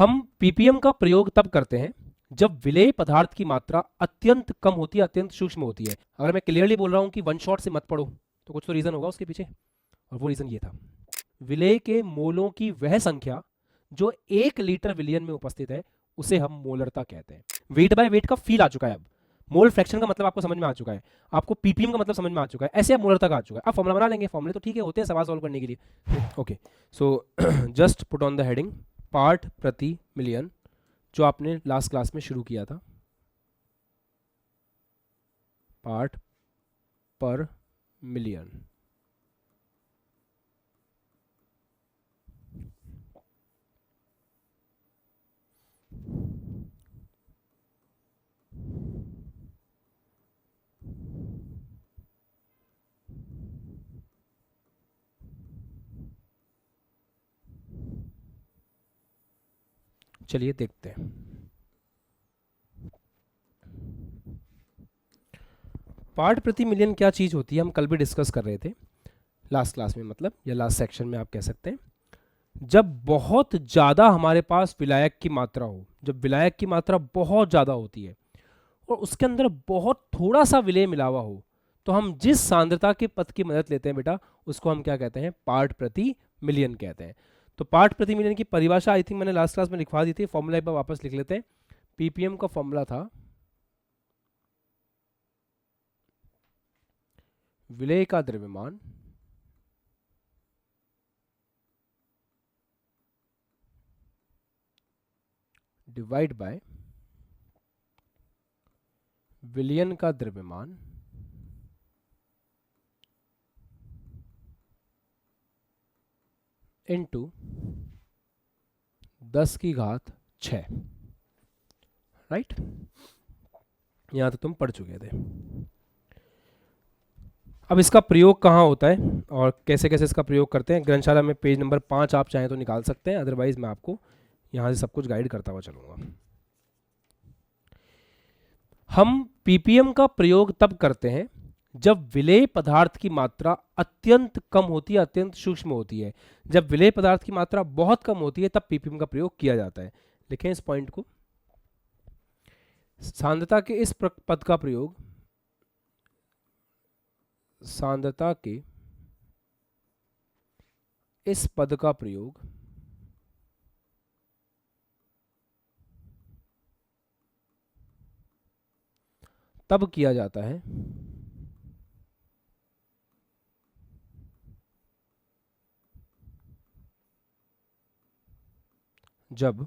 हम पीपीएम का प्रयोग तब करते हैं जब विलेय पदार्थ की मात्रा अत्यंत कम होती है, अत्यंत सूक्ष्म होती है। अगर मैं क्लियरली बोल रहा हूं कि वन शॉट से मत पढ़ो तो कुछ तो रीजन होगा उसके पीछे, और वो रीजन ये था, विलेय के मोलों की वह संख्या जो 1 लीटर विलियन में उपस्थित है उसे हम मोलरता कहते हैं। वेट बाय वेट का फील आ चुका है अब, मोल फ्रैक्शन का मतलब आपको समझ में आ चुका है, आपको पीपीएम का मतलब समझ में आ चुका है, ऐसे आप मोलरता का आ चुका है। आप फॉर्मूला बना लेंगे, फॉर्मूले तो ठीक है, होते हैं सवाल सॉल्व करने के लिए। Okay, so just put on the heading part प्रति मिलियन, जो आपने लास्ट क्लास में शुरू किया था, पार्ट पर मिलियन। चलिए देखते हैं। पार्ट प्रति मिलियन क्या चीज होती है, हम कल भी डिस्कस कर रहे थे लास्ट क्लास में, मतलब या लास्ट सेक्शन में आप कह सकते हैं। जब बहुत ज़्यादा हमारे पास विलायक की मात्रा हो, जब विलायक की मात्रा बहुत ज़्यादा होती है और उसके अंदर बहुत थोड़ा सा विलेय मिला हुआ हो, तो हम जिस सांद्रता के पद की मदद लेते हैं बेटा, उसको हम क्या कहते हैं, पार्ट प्रति मिलियन कहते हैं। तो पार्ट प्रति मिलियन की परिभाषा आई थिंक मैंने लास्ट क्लास में लिखवा दी थी, फॉर्मूला एक बार वापस लिख लेते हैं। पीपीएम का फॉर्मूला था विलेय का द्रव्यमान डिवाइड बाय विलियन का द्रव्यमान इनटू 10⁶। राइट, यहां तो तुम पढ़ चुके थे। अब इसका प्रयोग कहाँ होता है और कैसे कैसे इसका प्रयोग करते हैं, ग्रंथशाला में पेज नंबर 5 आप चाहें तो निकाल सकते हैं, अदरवाइज मैं आपको यहां से सब कुछ गाइड करता हुआ चलूंगा। हम पीपीएम का प्रयोग तब करते हैं जब विलेय पदार्थ की मात्रा अत्यंत कम होती है, अत्यंत सूक्ष्म होती है। जब विलेय पदार्थ की मात्रा बहुत कम होती है तब पीपीएम का प्रयोग किया जाता है। लिखें इस पॉइंट को, सांद्रता के इस पद का प्रयोग, सांद्रता के इस पद का प्रयोग तब किया जाता है जब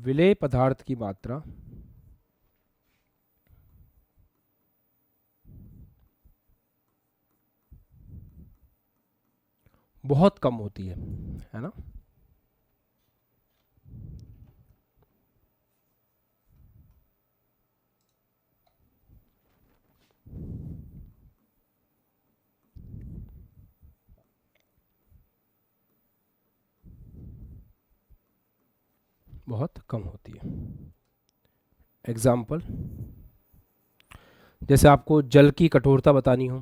विलेय पदार्थ की मात्रा बहुत कम होती है ना। बहुत कम होती है। एग्जाम्पल, जैसे आपको जल की कठोरता बतानी हो,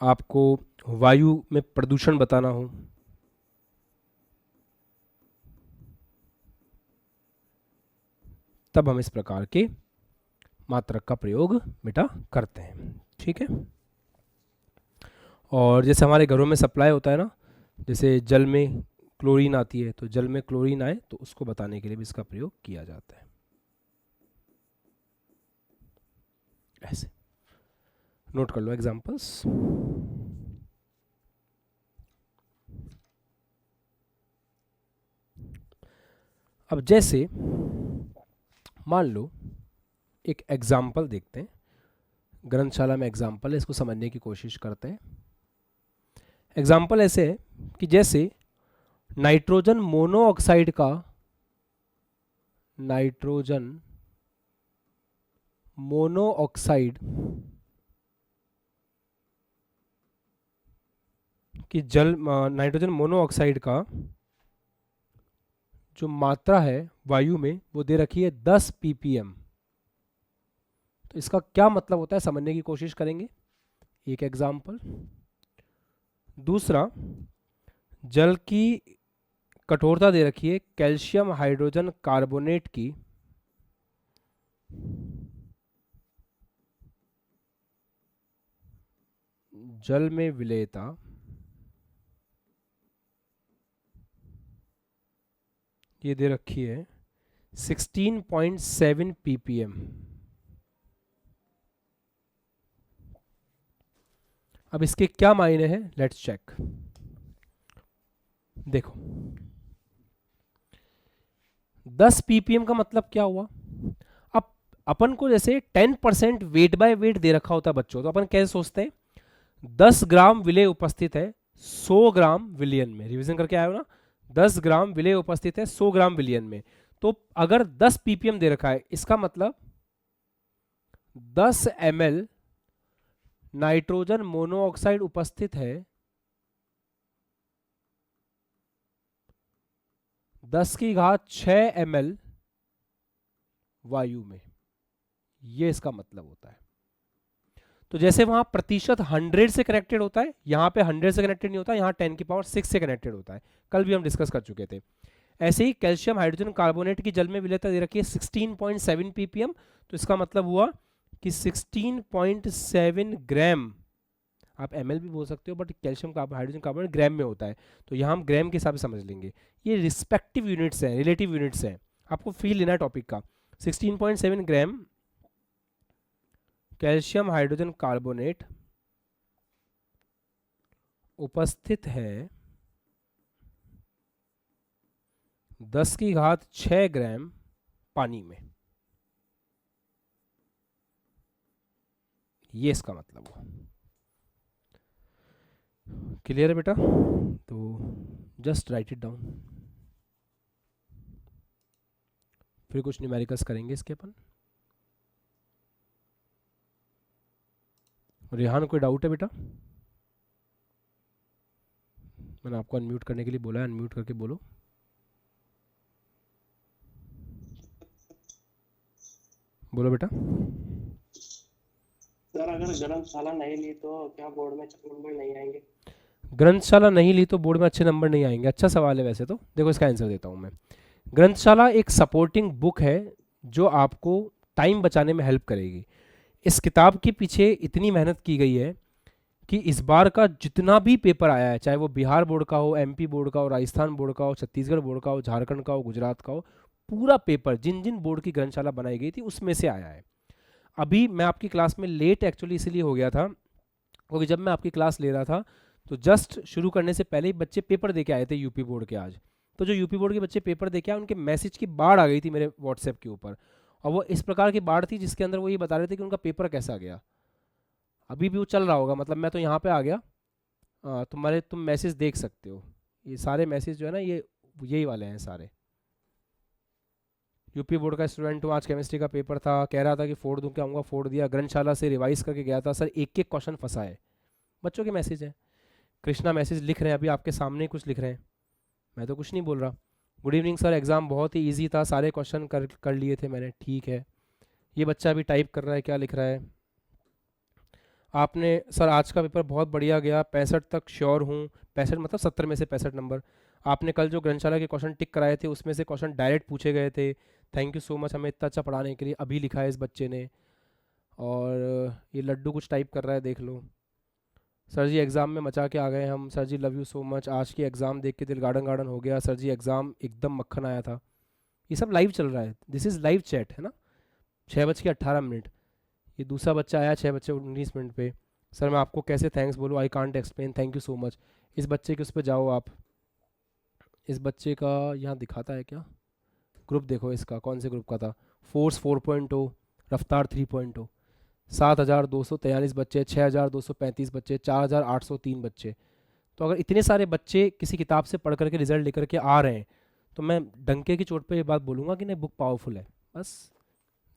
आपको वायु में प्रदूषण बताना हो, तब हम इस प्रकार के मात्रक का प्रयोग बेटा करते हैं। ठीक है, और जैसे हमारे घरों में सप्लाई होता है ना, जैसे जल में क्लोरीन आती है, तो जल में क्लोरीन आए तो उसको बताने के लिए भी इसका प्रयोग किया जाता है। ऐसे नोट कर लो एग्जांपल्स। अब जैसे मान लो एक एग्जाम्पल देखते हैं, ग्रंथशाला में एग्जाम्पल है, इसको समझने की कोशिश करते हैं। एग्जाम्पल ऐसे है कि जैसे नाइट्रोजन मोनोऑक्साइड का, नाइट्रोजन मोनोऑक्साइड की जल, नाइट्रोजन मोनोऑक्साइड का जो मात्रा है वायु में वो दे रखी है 10 ppm। तो इसका क्या मतलब होता है समझने की कोशिश करेंगे। एक एग्जाम्पल। दूसरा, जल की कठोरता दे रखी है कैल्शियम हाइड्रोजन कार्बोनेट की जल में विलेयता ये दे रखी है 16.7 ppm। अब इसके क्या मायने हैं, लेट्स चेक। देखो 10 ppm का मतलब क्या हुआ। अब अपन को जैसे 10% वेट बाय वेट दे रखा होता है बच्चों, तो अपन कैसे सोचते हैं 10 ग्राम विलेय उपस्थित है 100 ग्राम विलियन में। रिवीजन करके आए हो ना, 10 ग्राम विलेय उपस्थित है 100 ग्राम विलियन में। तो अगर 10 ppm दे रखा है, इसका मतलब 10 ml नाइट्रोजन मोनोऑक्साइड उपस्थित है 10 की घात 6 ml वायु में। ये इसका मतलब होता है। तो जैसे वहां प्रतिशत 100 से कनेक्टेड होता है, यहां पे 100 से कनेक्टेड नहीं होता, यहां 10 की पावर 6 से कनेक्टेड होता है। कल भी हम डिस्कस कर चुके थे। ऐसे ही कैल्शियम हाइड्रोजन कार्बोनेट की जल में विलेयता दे रखी है 16.7 ppm। तो इसका मतलब हुआ कि 16.7 ग्राम, आप ml भी बोल सकते हो, बट कैल्शियम हाइड्रोजन कार्बोनेट ग्राम में होता है, तो यहाँ हम ग्राम के हिसाब से समझ लेंगे। ये रिस्पेक्टिव यूनिट्स हैं, रिलेटिव यूनिट्स हैं, आपको फील लेना है टॉपिक का। 16.7 ग्राम कैल्शियम हाइड्रोजन कार्बोनेट उपस्थित है 10 की घात 6 ग्राम पानी में। ये इसका मतलब हुआ। क्लियर है बेटा? तो जस्ट राइट इट डाउन, फिर कुछ न्यूमेरिकल्स करेंगे इसके अपन। रेहान कोई डाउट है बेटा? मैंने आपको अनम्यूट करने के लिए बोला है, अनम्यूट करके बोलो। बोलो बेटा। सर अगर ग्रंथशाला नहीं ली तो क्या बोर्ड में अच्छे नंबर नहीं आएंगे? ग्रंथशाला नहीं ली तो बोर्ड में अच्छे नंबर नहीं आएंगे? अच्छा सवाल है वैसे तो। देखो इसका आंसर देता हूँ मैं। ग्रंथशाला एक सपोर्टिंग बुक है जो आपको टाइम बचाने में हेल्प करेगी। इस किताब के पीछे इतनी मेहनत की गई है कि इस बार का जितना भी पेपर आया है, चाहे वो बिहार बोर्ड का हो, एमपी बोर्ड का हो, राजस्थान बोर्ड का हो, छत्तीसगढ़ बोर्ड का हो, झारखंड का हो, गुजरात का हो, पूरा पेपर जिन जिन बोर्ड की ग्रंथशाला बनाई गई थी उसमें से आया है। अभी मैं आपकी क्लास में लेट एक्चुअली इसलिए हो गया था क्योंकि जब मैं आपकी क्लास ले रहा था तो जस्ट शुरू करने से पहले ही बच्चे पेपर दे के आए थे यूपी बोर्ड के आज। तो जो यूपी बोर्ड के बच्चे पेपर दे के आए उनके मैसेज की बाढ़ आ गई थी मेरे व्हाट्सएप के ऊपर, और वो इस प्रकार की बाढ़ थी जिसके अंदर वो ये बता रहे थे कि उनका पेपर कैसा गया। अभी भी वो चल रहा होगा, मतलब मैं तो यहाँ पे आ गया, तुम मैसेज देख सकते हो। ये सारे मैसेज जो है ना, ये यही वाले हैं सारे। यूपी बोर्ड का स्टूडेंट हूँ, आज केमिस्ट्री का पेपर था, कह रहा था कि फोड़ दूँ, क्या आऊँगा, फोड़ दिया। ग्रंथशाला से रिवाइज करके गया था सर, एक एक क्वेश्चन फंसा है। बच्चों के मैसेज हैं। कृष्णा मैसेज लिख रहे हैं, अभी आपके सामने ही कुछ लिख रहे हैं, मैं तो कुछ नहीं बोल रहा। गुड इवनिंग सर, एग्ज़ाम बहुत ही ईजी था, सारे क्वेश्चन कर लिए थे मैंने। ठीक है, ये बच्चा अभी टाइप कर रहा है, क्या लिख रहा है? आपने सर आज का पेपर बहुत बढ़िया गया, 65 तक श्योर हूँ। 65 मतलब 70 में से 65 नंबर। आपने कल जो ग्रंथशाला के क्वेश्चन टिक कराए थे उसमें से क्वेश्चन डायरेक्ट पूछे गए थे। थैंक यू सो मच हमें इतना अच्छा पढ़ाने के लिए। अभी लिखा है इस बच्चे ने। और ये लड्डू कुछ टाइप कर रहा है, देख लो। सर जी एग्ज़ाम में मचा के आ गए हम, sir ji love you so much, आज की एग्ज़ाम देख के दिल गार्डन गार्डन हो गया, सर जी एग्ज़ाम एकदम मक्खन आया था। ये सब लाइव चल रहा है, दिस इज़ लाइव चैट है ना। 6:18। ये दूसरा बच्चा आया 6:19 पे, सर मैं आपको कैसे थैंक्स बोलूँ, I can't explain, thank you so much. इस बच्चे के उस पर जाओ आप, इस बच्चे का यहाँ दिखाता है क्या ग्रुप, देखो इसका कौन से ग्रुप का था। फोर्स 4.0, रफ्तार 3.0, 7,243 बच्चे, 6,235 बच्चे, 4,803 बच्चे। तो अगर इतने सारे बच्चे किसी किताब से पढ़ करके रिजल्ट लेकर के आ रहे हैं तो मैं डंके की चोट पे ये बात बोलूँगा कि नहीं, बुक पावरफुल है, बस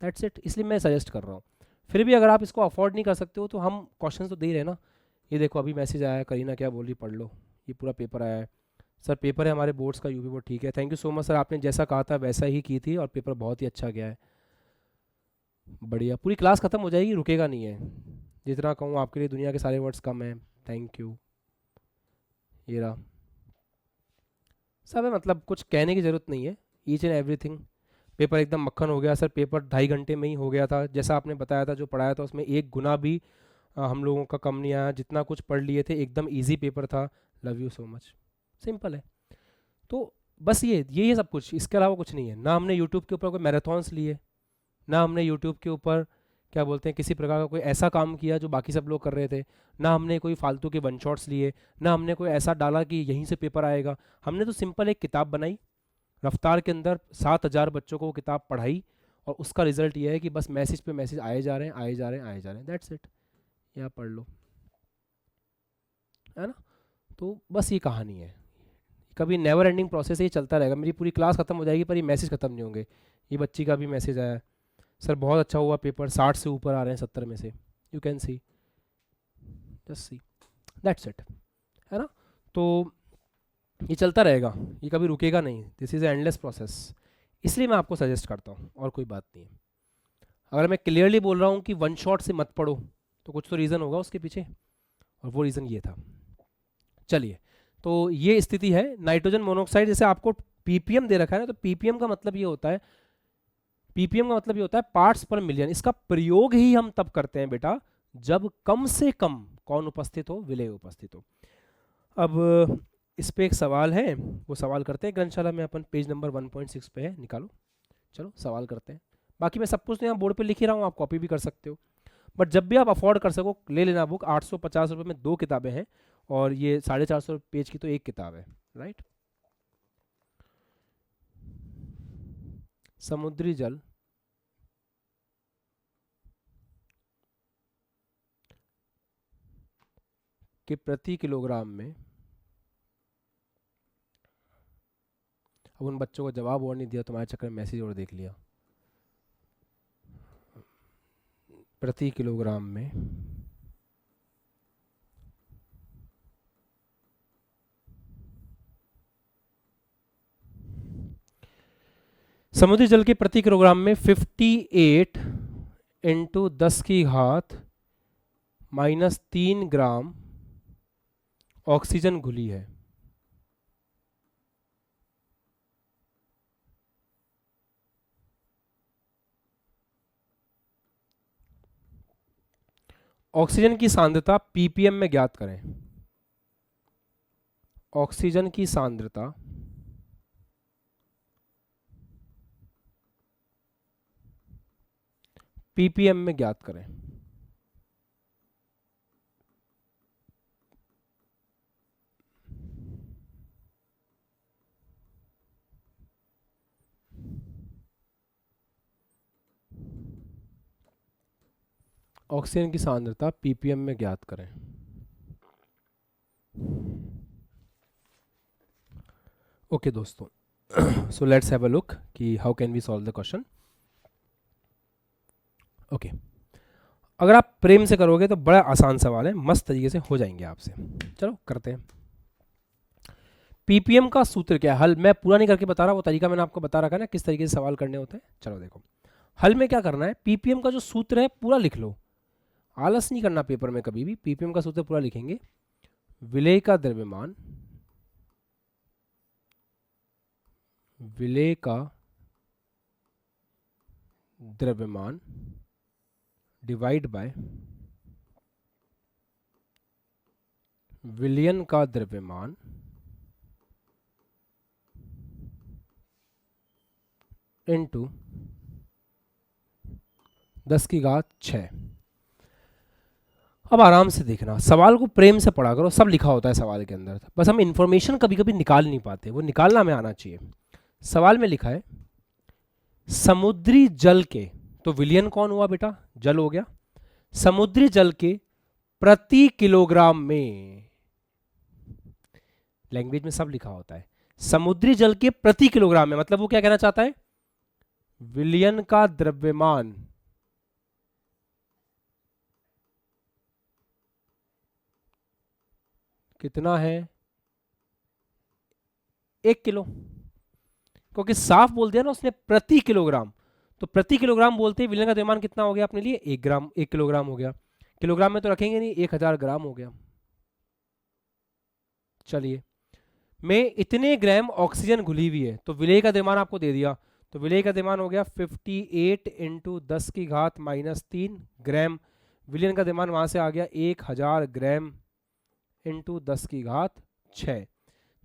दैट्स इट। इसलिए मैं सजेस्ट कर रहा हूँ। फिर भी अगर आप इसको अफोर्ड नहीं कर सकते हो तो हम क्वेश्चन तो दे ही रहे हैं ना। ये देखो अभी मैसेज आया है, करीना क्या बोल रही, पढ़ लो, ये पूरा पेपर आया है। सर पेपर है हमारे बोर्ड्स का, यूपी बोर्ड। ठीक है, thank you so much sir, आपने जैसा कहा था वैसा ही की थी और पेपर बहुत ही अच्छा गया है। बढ़िया, पूरी क्लास ख़त्म हो जाएगी, रुकेगा नहीं है। जितना कहूँ आपके लिए दुनिया के सारे वर्ड्स कम हैं। थैंक यू, ये रहा सब है, मतलब कुछ कहने की ज़रूरत नहीं है। Each and everything. पेपर एकदम मक्खन हो गया सर, पेपर 2.5 घंटे में ही हो गया था, जैसा आपने बताया था, जो पढ़ाया था उसमें 1 गुना भी हम लोगों का कम नहीं आया, जितना कुछ पढ़ लिए थे एकदम इजी पेपर था। Love you so much. Simple है। तो बस ये सब कुछ, इसके अलावा कुछ नहीं है। ना हमने यूट्यूब के ऊपर कोई मैराथन्स लिए, ना हमने यूट्यूब के ऊपर क्या बोलते हैं किसी प्रकार का कोई ऐसा काम किया जो बाकी सब लोग कर रहे थे, ना हमने कोई फालतू के वन शॉट्स लिए, ना हमने कोई ऐसा डाला कि यहीं से पेपर आएगा। हमने तो सिंपल एक किताब बनाई, रफ्तार के अंदर 7,000 बच्चों को वो किताब पढ़ाई, और उसका रिजल्ट ये है कि बस मैसेज पे मैसेज आए जा रहे हैं, आए जा रहे हैं, आए जा रहे हैं। That's it. या पढ़ लो, है ना। तो बस ये कहानी है। कभी नेवर एंडिंग प्रोसेस ही चलता रहेगा। मेरी पूरी क्लास खत्म हो जाएगी पर ये मैसेज खत्म नहीं होंगे। ये बच्ची का भी मैसेज आया, सर बहुत अच्छा हुआ पेपर, 60 से ऊपर आ रहे हैं 70 में से। You can see, just see, that's it, है ना। तो ये चलता रहेगा, ये कभी रुकेगा नहीं। This is endless process. इसलिए मैं आपको सजेस्ट करता हूँ, और कोई बात नहीं है। अगर मैं क्लियरली बोल रहा हूँ कि वन शॉट से मत पढ़ो, तो कुछ तो रीज़न होगा उसके पीछे, और वो रीज़न ये था। चलिए, तो ये स्थिति है। नाइट्रोजन मोनोऑक्साइड, जैसे आपको पीपीएम दे रखा है ना, तो पीपीएम का मतलब ये होता है, पीपीएम का मतलब ये होता है पार्ट्स पर मिलियन। इसका प्रयोग ही हम तब करते हैं बेटा जब कम से कम कौन उपस्थित हो, विलेय उपस्थित हो। अब इस पे एक सवाल है, वो सवाल करते हैं ग्रंथशाला में। अपन पेज नंबर 1.6 पे है, निकालो। चलो सवाल करते हैं। बाकी मैं सब कुछ तो यहाँ बोर्ड पे लिख ही रहा हूँ, आप कॉपी भी कर सकते हो, बट जब भी आप अफोर्ड कर सको ले लेना बुक। 850 रुपये में 2 किताबें हैं, और ये 450 पेज की तो एक किताब है, राइट। समुद्री जल के प्रति किलोग्राम में, अब उन बच्चों को जवाब और नहीं दिया, तुम्हारे चक्कर में मैसेज और देख लिया। प्रति किलोग्राम में समुद्री जल के प्रति किलोग्राम में 58 इंटू 10⁻³ ग्राम ऑक्सीजन घुली है। ऑक्सीजन की सांद्रता पीपीएम में ज्ञात करें। ऑक्सीजन की सांद्रता पीपीएम में ज्ञात करें। ऑक्सीजन की सांद्रता पीपीएम में ज्ञात करें। ओके दोस्तों, so let's have a look कि how can we solve the question. Okay, अगर आप प्रेम से करोगे तो बड़ा आसान सवाल है, मस्त तरीके से हो जाएंगे आपसे। चलो करते हैं। पीपीएम का सूत्र क्या है? हल मैं पूरा नहीं करके बता रहा, वो तरीका मैंने आपको बता रखा है ना किस तरीके से सवाल करने होते हैं। चलो देखो, हल में क्या करना है, पीपीएम का जो सूत्र है पूरा लिख लो, आलस नहीं करना पेपर में कभी भी। पीपीएम का सूत्र पूरा लिखेंगे। विलेय का द्रव्यमान, विलेय का द्रव्यमान डिवाइड बाय विलयन का द्रव्यमान इंटू 10⁻⁶। अब आराम से देखना, सवाल को प्रेम से पढ़ा करो, सब लिखा होता है सवाल के अंदर, बस हम इंफॉर्मेशन कभी कभी निकाल नहीं पाते, वो निकालना हमें आना चाहिए। सवाल में लिखा है समुद्री जल के, तो विलयन कौन हुआ बेटा? जल हो गया। समुद्री जल के प्रति किलोग्राम में, लैंग्वेज में सब लिखा होता है, समुद्री जल के प्रति किलोग्राम में, मतलब वो क्या कहना चाहता है, विलयन का द्रव्यमान कितना है? 1 किलो, क्योंकि साफ बोल दिया ना उसने प्रति किलोग्राम, तो प्रति किलोग्राम बोलते ही विलयन का द्रव्यमान कितना हो गया अपने लिए? 1 ग्राम, 1 किलोग्राम हो गया। किलोग्राम में तो रखेंगे नहीं, 1000 ग्राम हो गया। चलिए, में इतने ग्राम ऑक्सीजन घुली हुई है, तो विलेय का द्रव्यमान आपको दे दिया, तो विलेय का द्रव्यमान हो गया 58 इंटू 10 की घात -3 ग्राम। विलयन का द्रव्यमान वहां से आ गया 1000 ग्राम इंटू 10 की घात 6,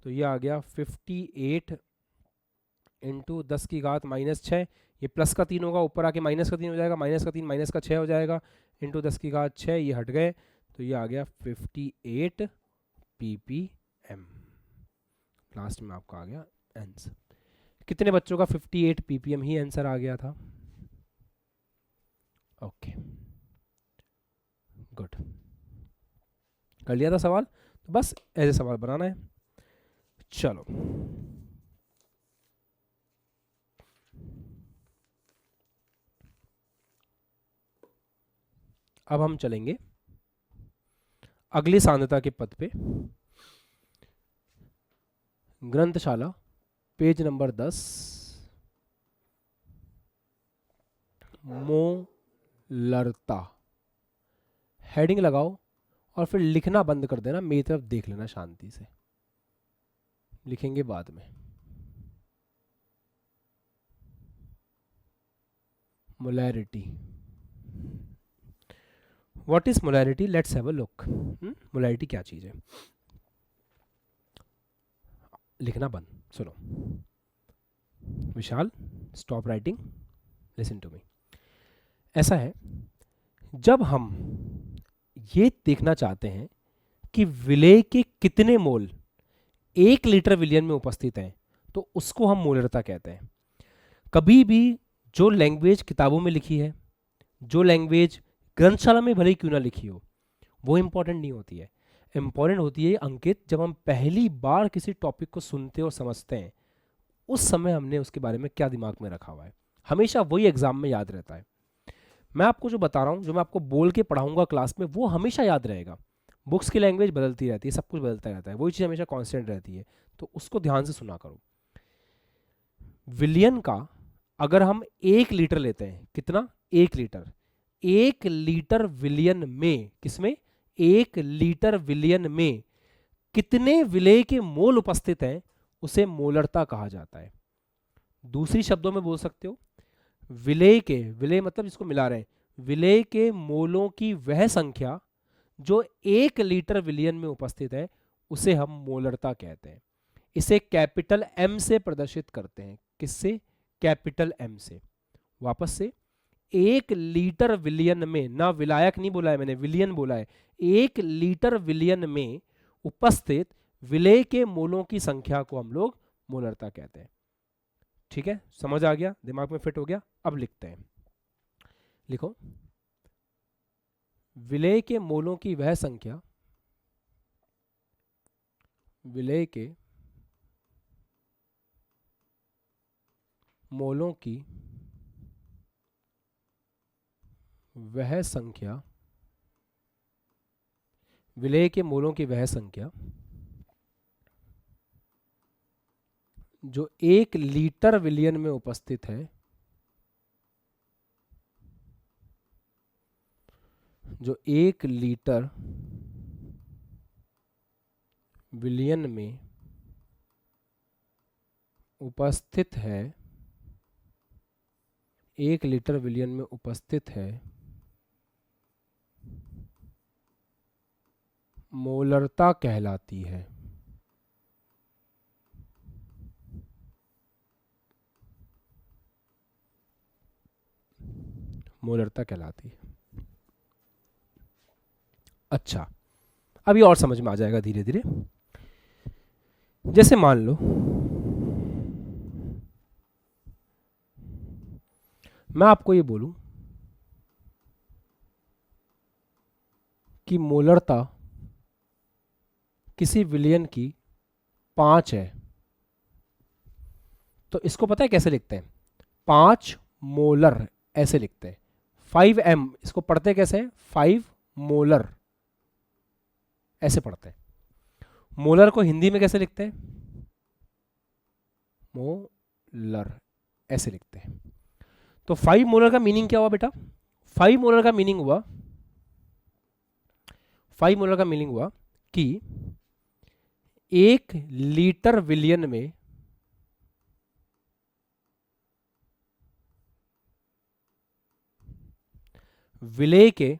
तो ये आ गया 58 इंटू 10 की घात -6। ये प्लस का 3 होगा, ऊपर आके माइनस का 3 हो जाएगा, माइनस का 3 माइनस का 6 हो जाएगा, इंटू 10 की घात 6, ये हट गए, तो ये आ गया 58 ppm। लास्ट में आपका आ गया आंसर। कितने बच्चों का 58 ppm ही आंसर आ गया था? ओके, गुड, कर लिया था सवाल, तो बस ऐसे सवाल बनाना है। चलो, अब हम चलेंगे अगली सांद्रता के पद पे। ग्रंथशाला पेज नंबर 10, मोलरता, हेडिंग लगाओ और फिर लिखना बंद कर देना, मेरी तरफ देख लेना शांति से, लिखेंगे बाद में। Molarity, what is molarity? Let's have a look. Molarity क्या चीज है? लिखना बंद, सुनो। Vishal, stop writing, listen to me. ऐसा है, जब हम ये देखना चाहते हैं कि विलेय के कितने मोल 1 लीटर विलयन में उपस्थित हैं, तो उसको हम मोलरता कहते हैं। कभी भी जो लैंग्वेज किताबों में लिखी है, जो लैंग्वेज ग्रंथशाला में भले ही क्यों ना लिखी हो, वो इंपॉर्टेंट नहीं होती है। इंपॉर्टेंट होती है अंकित, जब हम पहली बार किसी टॉपिक को सुनते और समझते हैं, उस समय हमने उसके बारे में क्या दिमाग में रखा हुआ है, हमेशा वही एग्जाम में याद रहता है। मैं आपको जो बता रहा हूँ, जो मैं आपको बोल के पढ़ाऊंगा क्लास में, वो हमेशा याद रहेगा। बुक्स की लैंग्वेज बदलती रहती है, सब कुछ बदलता रहता है, वही चीज़ हमेशा कांस्टेंट रहती है, तो उसको ध्यान से सुना करो। विलियन का अगर हम 1 लीटर लेते हैं, कितना? 1 लीटर। 1 लीटर विलियन में, किसमें? 1 लीटर विलियन में कितने विलेय के मोल उपस्थित हैं, उसे मोलरता कहा जाता है। दूसरी शब्दों में बोल सकते हो, विलेय के, विलेय मतलब जिसको मिला रहे हैं, विलेय के मोलों की वह संख्या जो 1 लीटर विलियन में उपस्थित है, उसे हम मोलरता कहते हैं। इसे कैपिटल एम से प्रदर्शित करते हैं। किससे? कैपिटल एम से। वापस से, 1 लीटर विलियन में, ना विलायक नहीं बोला है मैंने, विलियन बोला है। 1 लीटर विलियन में उपस्थित विलेय के मोलों की संख्या को हम लोग मोलरता कहते हैं। ठीक है, समझ आ गया, दिमाग में फिट हो गया? अब लिखते हैं, लिखो। विलेय के मोलों की वह संख्या, विलेय के मोलों की वह संख्या, विलेय के मोलों की वह संख्या जो 1 लीटर विलियन में उपस्थित है, जो 1 लीटर विलियन में उपस्थित है, 1 लीटर विलियन में उपस्थित है, मोलरता कहलाती है। मोलरता कहलाती है। अच्छा, अभी और समझ में आ जाएगा धीरे धीरे। जैसे मान लो मैं आपको ये बोलूं कि मोलरता किसी विलियन की 5 है, तो इसको पता है कैसे लिखते हैं? 5 मोलर ऐसे लिखते हैं। 5m, इसको पढ़ते कैसे हैं? 5 मोलर ऐसे पढ़ते हैं। मोलर को हिंदी में कैसे लिखते हैं? मोलर ऐसे लिखते हैं। तो 5 मोलर का मीनिंग क्या हुआ बेटा? 5 मोलर का मीनिंग हुआ 5 मोलर का मीनिंग हुआ कि 1 लीटर विलियन में विलेय के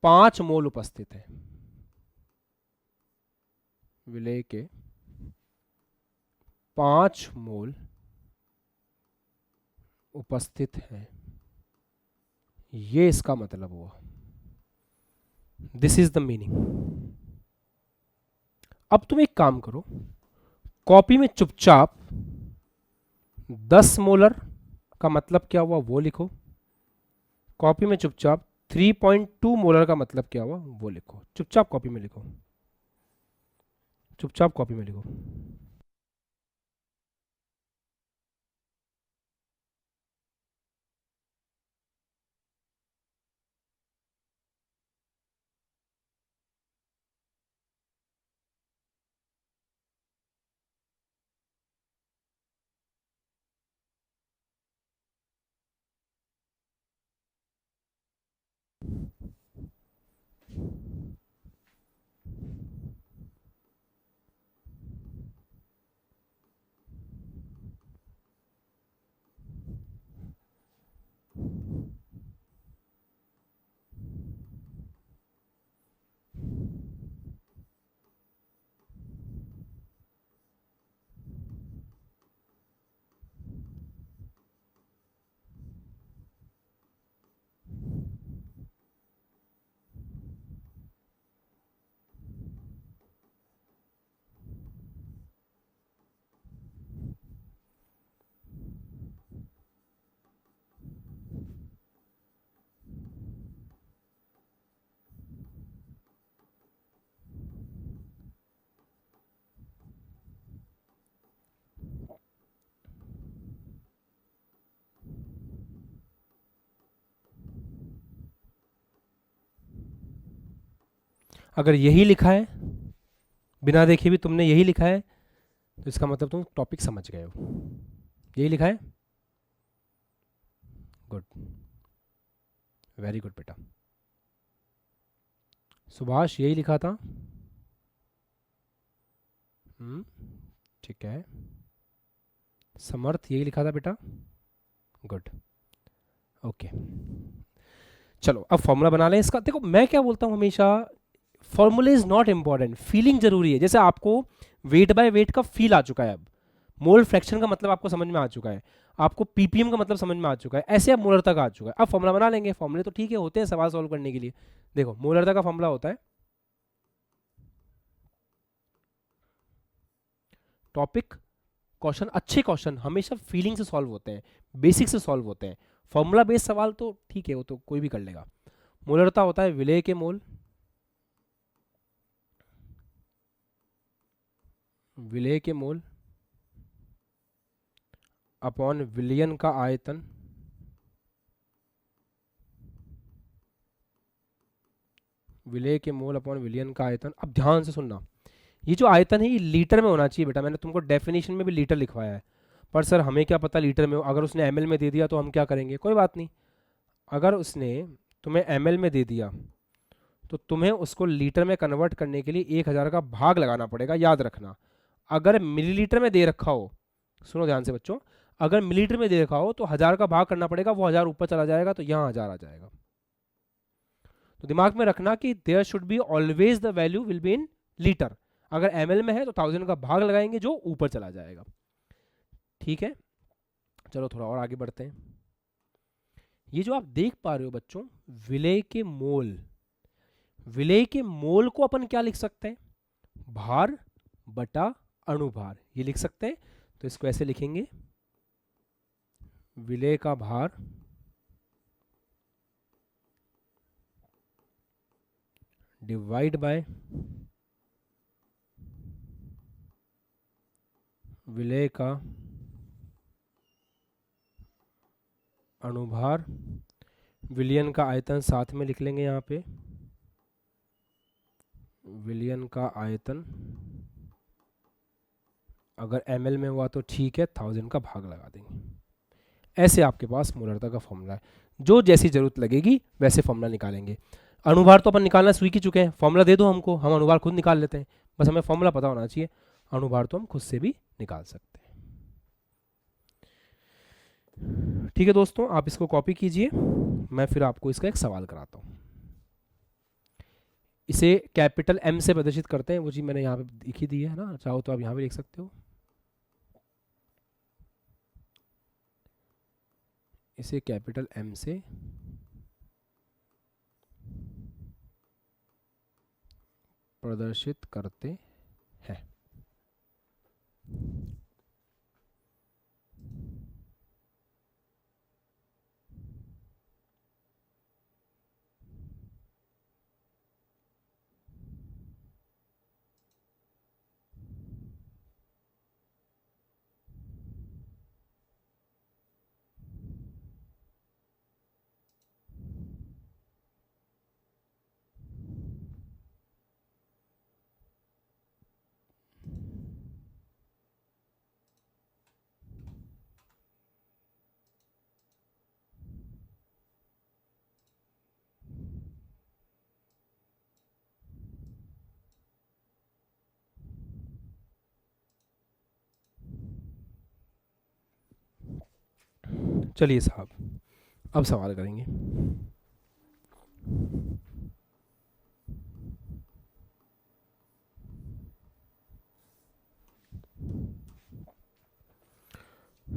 5 मोल उपस्थित है। विलेय के 5 मोल उपस्थित है, ये इसका मतलब हुआ। This is the meaning. अब तुम एक काम करो, कॉपी में चुपचाप 10 मोलर का मतलब क्या हुआ वो लिखो, कॉपी में चुपचाप 3.2 मोलर का मतलब क्या हुआ वो लिखो। चुपचाप कॉपी में लिखो, चुपचाप कॉपी में लिखो। अगर यही लिखा है, बिना देखे भी तुमने यही लिखा है, तो इसका मतलब तुम टॉपिक समझ गए हो। यही लिखा है, गुड, वेरी गुड बेटा। सुभाष यही लिखा था, ठीक है। समर्थ यही लिखा था बेटा, गुड, ओके। चलो अब फॉर्मूला बना लें इसका। देखो मैं क्या बोलता हूँ हमेशा, formula is not important, feeling जरूरी है। जैसे आपको वेट बाय वेट का फील आ चुका है, अब मोल फ्रैक्शन का मतलब आपको समझ में आ चुका है, आपको पीपीएम का मतलब समझ में आ चुका है, ऐसे अब मोलरता का आ चुका है। अब फॉर्मूला बना लेंगे। फॉर्मूले तो ठीक है, होते हैं सवाल सॉल्व करने के लिए। देखो मोलरता का फॉर्मूला होता है, टॉपिक क्वेश्चन, अच्छे क्वेश्चन हमेशा फीलिंग से सॉल्व होते हैं, बेसिक से सॉल्व होते हैं। फॉर्मूला बेस्ड सवाल तो ठीक है, वो तो कोई भी कर लेगा। मोलरता होता है विलेय के मोल, विलेय के मोल अपॉन विलियन का आयतन, विलेय के मोल अपॉन विलियन का आयतन। अब ध्यान से सुनना, ये जो आयतन है ये लीटर में होना चाहिए बेटा। मैंने तुमको डेफिनेशन में भी लीटर लिखवाया है, पर सर हमें क्या पता लीटर में हो। अगर उसने एमएल में दे दिया तो हम क्या करेंगे, कोई बात नहीं। अगर उसने तुम्हें एमएल में दे दिया तो तुम्हें उसको लीटर में कन्वर्ट करने के लिए 1000 का भाग लगाना पड़ेगा, याद रखना। अगर मिलीलीटर में दे रखा हो, सुनो ध्यान से बच्चों, अगर मिलीलीटर में दे रखा हो तो 1000 का भाग करना पड़ेगा, वो 1000 ऊपर चला जाएगा तो यहाँ 1000 आ जाएगा। तो दिमाग में रखना कि there should be always the value will be in litre. अगर एमएल में है तो 1000 का भाग लगाएंगे जो ऊपर चला जाएगा, ठीक है। चलो थोड़ा और आगे बढ़ते हैं। ये जो आप देख पा रहे हो बच्चों, विलेय के मोल, विलेय के मोल को अपन क्या लिख सकते हैं, भार बटा अणुभार, ये लिख सकते हैं। तो इसको ऐसे लिखेंगे, विलेय का भार डिवाइड बाय विलेय का अणुभार, विलियन का आयतन साथ में लिख लेंगे यहाँ पे, विलियन का आयतन अगर एमएल में हुआ तो ठीक है, 1000 का भाग लगा देंगे। ऐसे आपके पास मोलरता का फॉर्मूला है, जो जैसी जरूरत लगेगी वैसे फॉर्मूला निकालेंगे। अनुभार तो अपन निकालना सीख ही चुके हैं, फॉर्मूला दे दो हमको, हम अनुभार खुद निकाल लेते हैं, बस हमें फॉर्मूला पता होना चाहिए। अनुभार तो हम खुद से भी निकाल सकते हैं। ठीक है दोस्तों, आप इसको कॉपी कीजिए, मैं फिर आपको इसका एक सवाल कराता हूँ। इसे कैपिटल एम से प्रदर्शित करते हैं, वो चीज़ मैंने यहाँ पे लिखी दी है ना, चाहो तो आप यहाँ पे लिख सकते हो। इसे कैपिटल एम से प्रदर्शित करते हैं। चलिए साहब, अब सवाल करेंगे।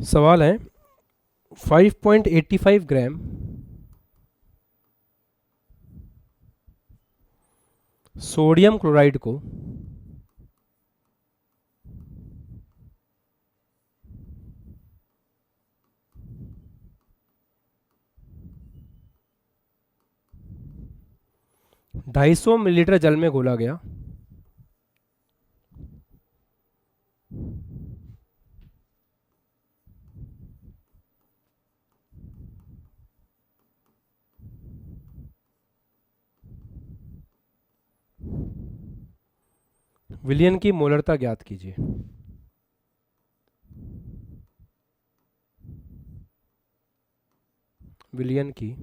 सवाल है 5.85 ग्राम सोडियम क्लोराइड को 250 मिलीलीटर जल में घोला गया। विलयन की मोलरता ज्ञात कीजिए। विलयन की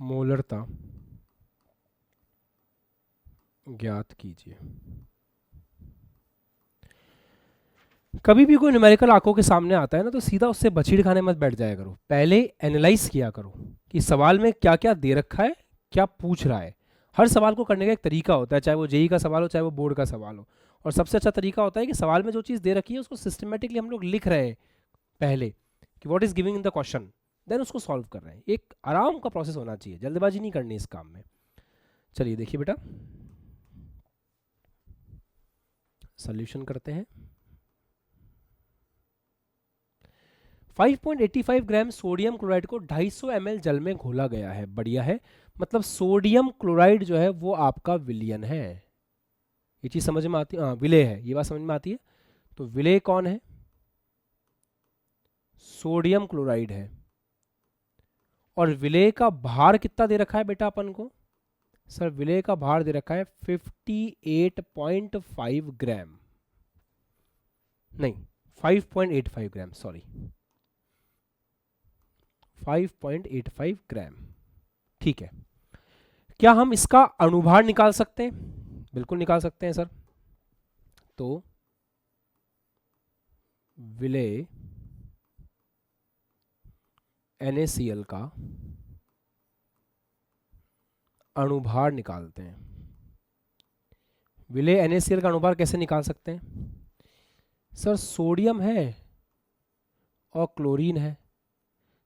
मोलरता ज्ञात कीजिए। कभी भी कोई न्यूमेरिकल आंखों के सामने आता है ना, तो सीधा उससे बछीड़ खाने मत बैठ जाया करो, पहले एनालाइज किया करो कि सवाल में क्या क्या दे रखा है, क्या पूछ रहा है। हर सवाल को करने का एक तरीका होता है, चाहे वो जेई का सवाल हो, चाहे वो बोर्ड का सवाल हो। और सबसे अच्छा तरीका होता है कि सवाल में जो चीज़ दे रखी है उसको सिस्टमेटिकली हम लोग लिख रहे हैं पहले, कि what is giving in the question, then उसको सॉल्व कर रहे हैं। एक आराम का प्रोसेस होना चाहिए, जल्दबाजी नहीं करनी इस काम में। चलिए देखिए बेटा, सॉल्यूशन करते हैं। 5.85 ग्राम सोडियम क्लोराइड को 250 ml जल में घोला गया है। बढ़िया है, मतलब सोडियम क्लोराइड जो है वो आपका विलयन है। ये चीज समझ में आती है? हाँ, विलय है, ये बात समझ में आती है। तो विलय कौन है? सोडियम क्लोराइड है। और विलय का भार कितना दे रखा है बेटा अपन को? सर विलय का भार दे रखा है 58.5 ग्राम, नहीं 5.85 ग्राम, सॉरी 5.85 ग्राम। ठीक है, क्या हम इसका अनुभार निकाल सकते हैं? बिल्कुल निकाल सकते हैं सर। तो विलय NaCl का अनुभार निकालते हैं। विलय NaCl का अनुभार कैसे निकाल सकते हैं? सर सोडियम है और क्लोरीन है।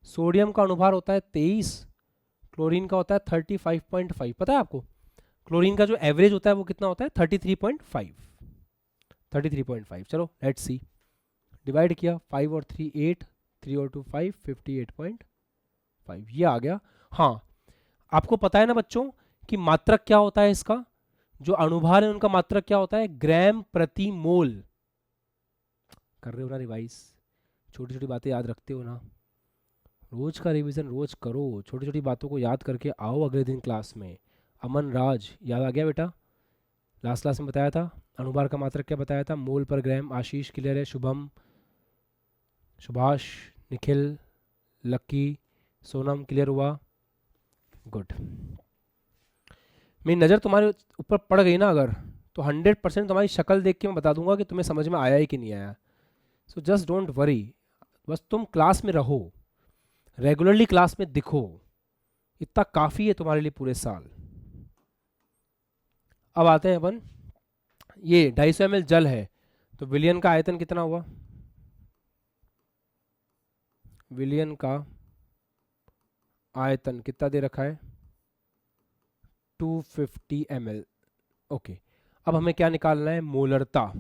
सोडियम का अनुभार होता है 23, क्लोरीन का होता है 35.5। पता है आपको क्लोरीन का जो एवरेज होता है वो कितना होता है? 33.5। चलो लेट्स सी, डिवाइड किया, 5 और 3 8, 3 और 2 5, 58.5 ये आ गया। हाँ, आपको पता है ना बच्चों कि मात्रक क्या होता है इसका? जो अनुभार है उनका मात्रक क्या होता है? ग्राम प्रति मोल। कर रहे हो ना रिवाइज? छोटी छोटी बातें याद रखते हो ना? रोज का रिवीजन रोज करो, छोटी छोटी बातों को याद करके आओ अगले दिन क्लास में। अमन राज याद आ गया बेटा? लास्ट क्लास में बताया था अनुभार का मात्रक क्या बताया था? मोल पर ग्राम। आशीष क्लियर है, शुभम, सुभाष, निखिल, लक्की, सोनम क्लियर हुआ? गुड। मेरी नज़र तुम्हारे ऊपर पड़ गई ना अगर, तो 100% तुम्हारी शक्ल देख के मैं बता दूंगा कि तुम्हें समझ में आया है कि नहीं आया। सो जस्ट डोंट वरी, बस तुम क्लास में रहो, रेगुलरली क्लास में दिखो, इतना काफ़ी है तुम्हारे लिए पूरे साल। अब आते हैं अपन, ये 250 ml जल है, तो विलियन का आयतन कितना हुआ? विलियन का आयतन कितना दे रखा है? 250 ml। ओके, अब हमें क्या निकालना है? मोलरता।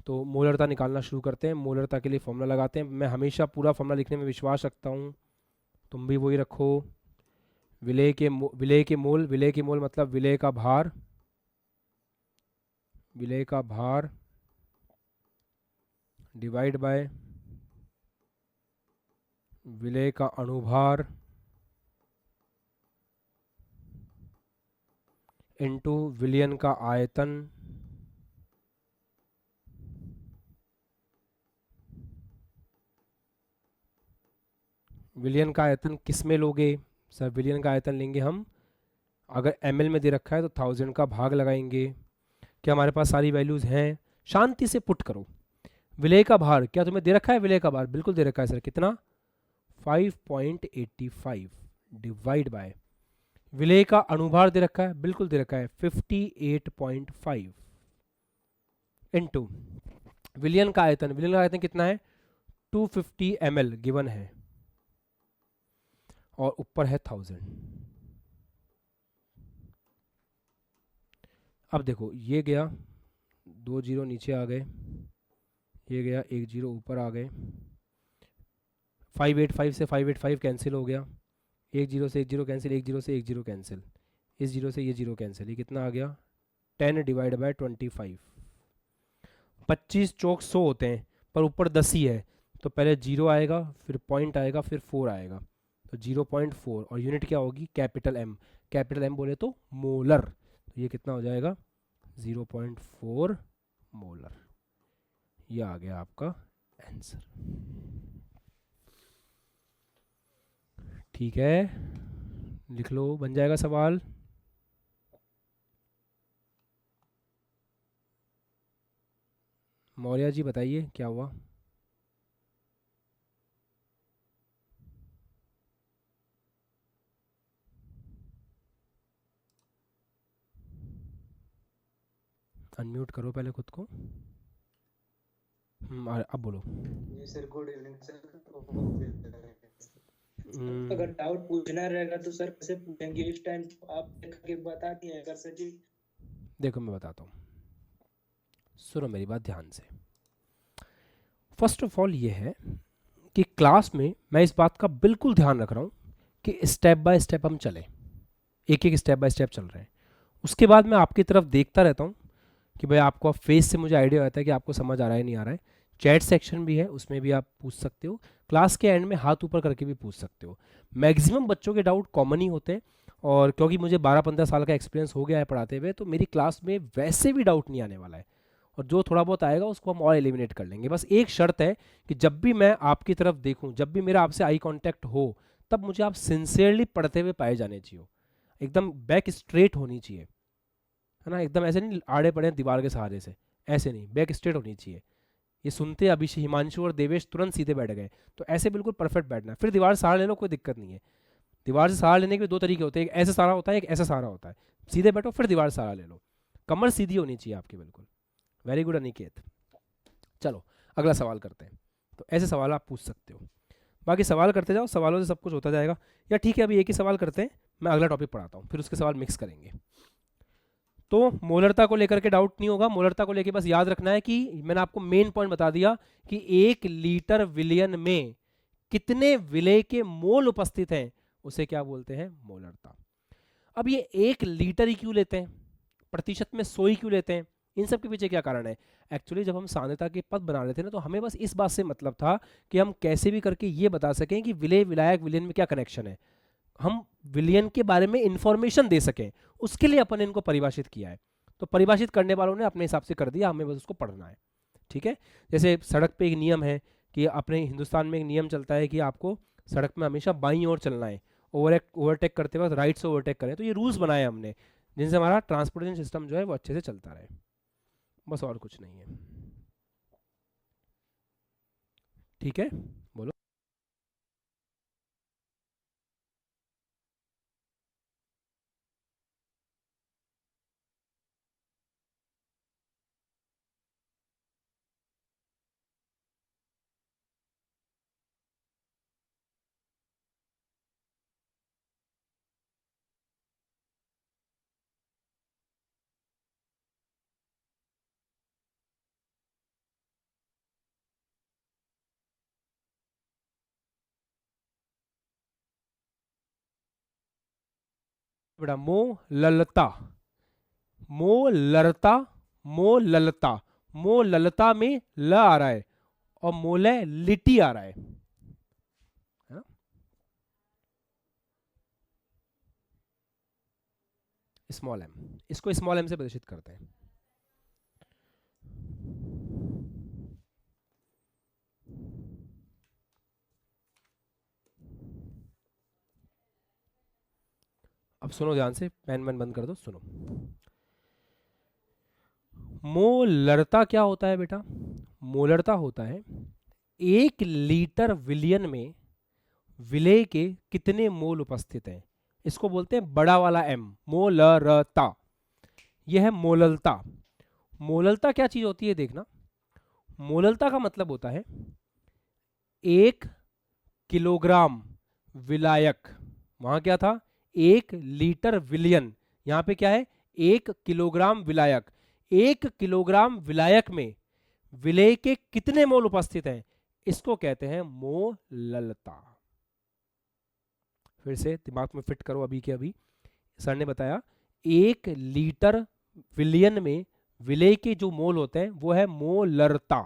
तो मोलरता निकालना शुरू करते हैं। मोलरता के लिए फॉर्मूला लगाते हैं। मैं हमेशा पूरा फॉर्मूला लिखने में विश्वास रखता हूँ, तुम भी वही रखो। विलेय के मोल, विलेय के मोल मतलब विलेय का भार, विलेय का भार डिवाइड बाय विलेय का अणुभार इनटू विलियन का आयतन विलियन का आयतन किस में लोगे सर? विलियन का आयतन लेंगे हम, अगर ml में दे रखा है तो 1000 का भाग लगाएंगे। क्या हमारे पास सारी वैल्यूज हैं? शांति से पुट करो। विलेय का भार क्या तुम्हें दे रखा है? विलेय का भार बिल्कुल दे रखा है सर, कितना? 5.85 डिवाइड बाय विलेय का अणुभार दे रखा है, बिल्कुल दे रखा है 58.5 इनटू विलियन का आयतन, विलियन का आयतन कितना है? 250 ml गिवन है, और ऊपर है 1000। अब देखो ये गया 2 जीरो नीचे आ गए, ये गया 1 जीरो ऊपर आ गए, 585 से 585 कैंसिल हो गया, 1 जीरो से 1 जीरो कैंसिल, 1 जीरो से 1 जीरो कैंसिल, इस जीरो से ये जीरो कैंसिल, ये कितना आ गया? 10 डिवाइड बाय 25। 25 चौक 100 होते हैं, पर ऊपर 10 ही है, तो पहले जीरो आएगा, फिर पॉइंट आएगा, फिर 4 आएगा, तो 0.4, और यूनिट क्या होगी? Capital M. कैपिटल एम बोले तो मोलर, तो ये कितना हो जाएगा? 0.4 मोलर। ये आ गया आपका आंसर। ठीक है, लिख लो, बन जाएगा सवाल। मौर्य जी बताइए क्या हुआ? अनम्यूट करो पहले खुद को। अब बोलो। जी सर, गुड इवनिंग सर। अगर डाउट पूछना रहेगा तो सर कैसे पूछेंगे? इस टाइम आप देख के बता दिए अगर सर जी। देखो मैं बताता हूँ, सुनो मेरी बात ध्यान से। फर्स्ट ऑफ ऑल ये है कि क्लास में मैं इस बात का बिल्कुल ध्यान रख रहा हूँ कि स्टेप बाय स्टेप हम चलें, एक एक स्टेप बाय स्टेप चल रहे हैं। उसके बाद मैं आपकी तरफ देखता रहता हूँ कि भाई आपको फेस से मुझे आइडिया होता है कि आपको समझ आ रहा है नहीं आ रहा है। चैट सेक्शन भी है, उसमें भी आप पूछ सकते हो, क्लास के एंड में हाथ ऊपर करके भी पूछ सकते हो। मैक्सिमम बच्चों के डाउट कॉमन ही होते हैं, और क्योंकि मुझे 12-15 साल का एक्सपीरियंस हो गया है पढ़ाते हुए, तो मेरी क्लास में वैसे भी डाउट नहीं आने वाला है, और जो थोड़ा बहुत आएगा उसको हम और एलिमिनेट कर लेंगे। बस एक शर्त है कि जब भी मैं आपकी तरफ देखूं, जब भी मेरा आपसे आई कांटेक्ट हो, तब मुझे आप सिंसियरली पढ़ते हुए पाए जाने चाहिए, एकदम बैक स्ट्रेट होनी चाहिए, है ना? एकदम ऐसे नहीं आड़े पड़े दीवार के सहारे से, ऐसे नहीं, बैक स्ट्रेट होनी चाहिए। ये सुनते अभी हिमांशु और देवेश तुरंत सीधे बैठ गए, तो ऐसे बिल्कुल परफेक्ट बैठना है। फिर दीवार से सहारा ले लो, कोई दिक्कत नहीं है। दीवार से सहारा लेने के भी दो तरीके होते हैं, एक ऐसे सहारा होता है, एक ऐसा सहारा होता है। सीधे बैठो फिर दीवार से सहारा ले लो, कमर सीधी होनी चाहिए आपकी बिल्कुल। Very good Aniket. चलो अगला सवाल करते हैं। तो ऐसे सवाल आप पूछ सकते हो, बाकी सवाल करते जाओ, सवालों से सब कुछ होता जाएगा। या ठीक है, अभी एक ही सवाल करते हैं, मैं अगला टॉपिक पढ़ाता हूँ, फिर उसके सवाल मिक्स करेंगे। तो मोलरता को लेकर के डाउट नहीं होगा। मोलरता को लेकर बस याद रखना है कि मैंने आपको मेन पॉइंट बता दिया कि 1 लीटर विलयन में कितने विलेय के मोल उपस्थित हैं, उसे क्या बोलते हैं? मोलरता। अब ये 1 लीटर ही क्यों लेते हैं, प्रतिशत में 100 ही क्यों लेते हैं? इन सब के पीछे क्या कारण है? एक्चुअली जब हम सांद्रता के पद बना रहे थे ना, तो हमें बस इस बात से मतलब था कि हम कैसे भी करके ये बता सकें कि विलेय विलायक विलयन में क्या कनेक्शन है, हम विलयन के बारे में इंफॉर्मेशन दे सकें, उसके लिए अपन इनको परिभाषित किया है। तो परिभाषित करने वालों ने अपने हिसाब से कर दिया, हमें बस उसको पढ़ना है। ठीक है, जैसे सड़क पे एक नियम है कि अपने हिंदुस्तान में एक नियम चलता है कि आपको सड़क में हमेशा बाईं ओर चलना है, ओवरटेक करते वक्त राइट से ओवरटेक करें। तो ये रूल्स बनाए हमने जिनसे हमारा ट्रांसपोर्टेशन सिस्टम जो है वो अच्छे से चलता रहे, बस और कुछ नहीं है। ठीक है, बोलो। बेटा मो ललता, मो ललता, मो ललता, मो ललता में ल आ रहा है और मोले लिटी आ रहा है ना? स्मॉल एम, इसको स्मॉल एम से प्रदर्शित करते हैं। अब सुनो ध्यान से, पेन वैन बंद कर दो, सुनो। मोलरता क्या होता है बेटा? मोलरता होता है 1 लीटर विलियन में विलेय के कितने मोल उपस्थित हैं, इसको बोलते हैं बड़ा वाला एम, मोलरता। यह है मोललता। मोललता क्या चीज होती है देखना, मोललता का मतलब होता है 1 किलोग्राम विलायक, वहां क्या था 1 लीटर विलियन, यहां पे क्या है 1 किलोग्राम विलायक। 1 किलोग्राम विलायक में विलेय के कितने मोल उपस्थित हैं, इसको कहते हैं मोललता। फिर से दिमाग में फिट करो अभी के अभी। सर ने बताया 1 लीटर विलियन में विलेय के जो मोल होते हैं वो है मोलरता।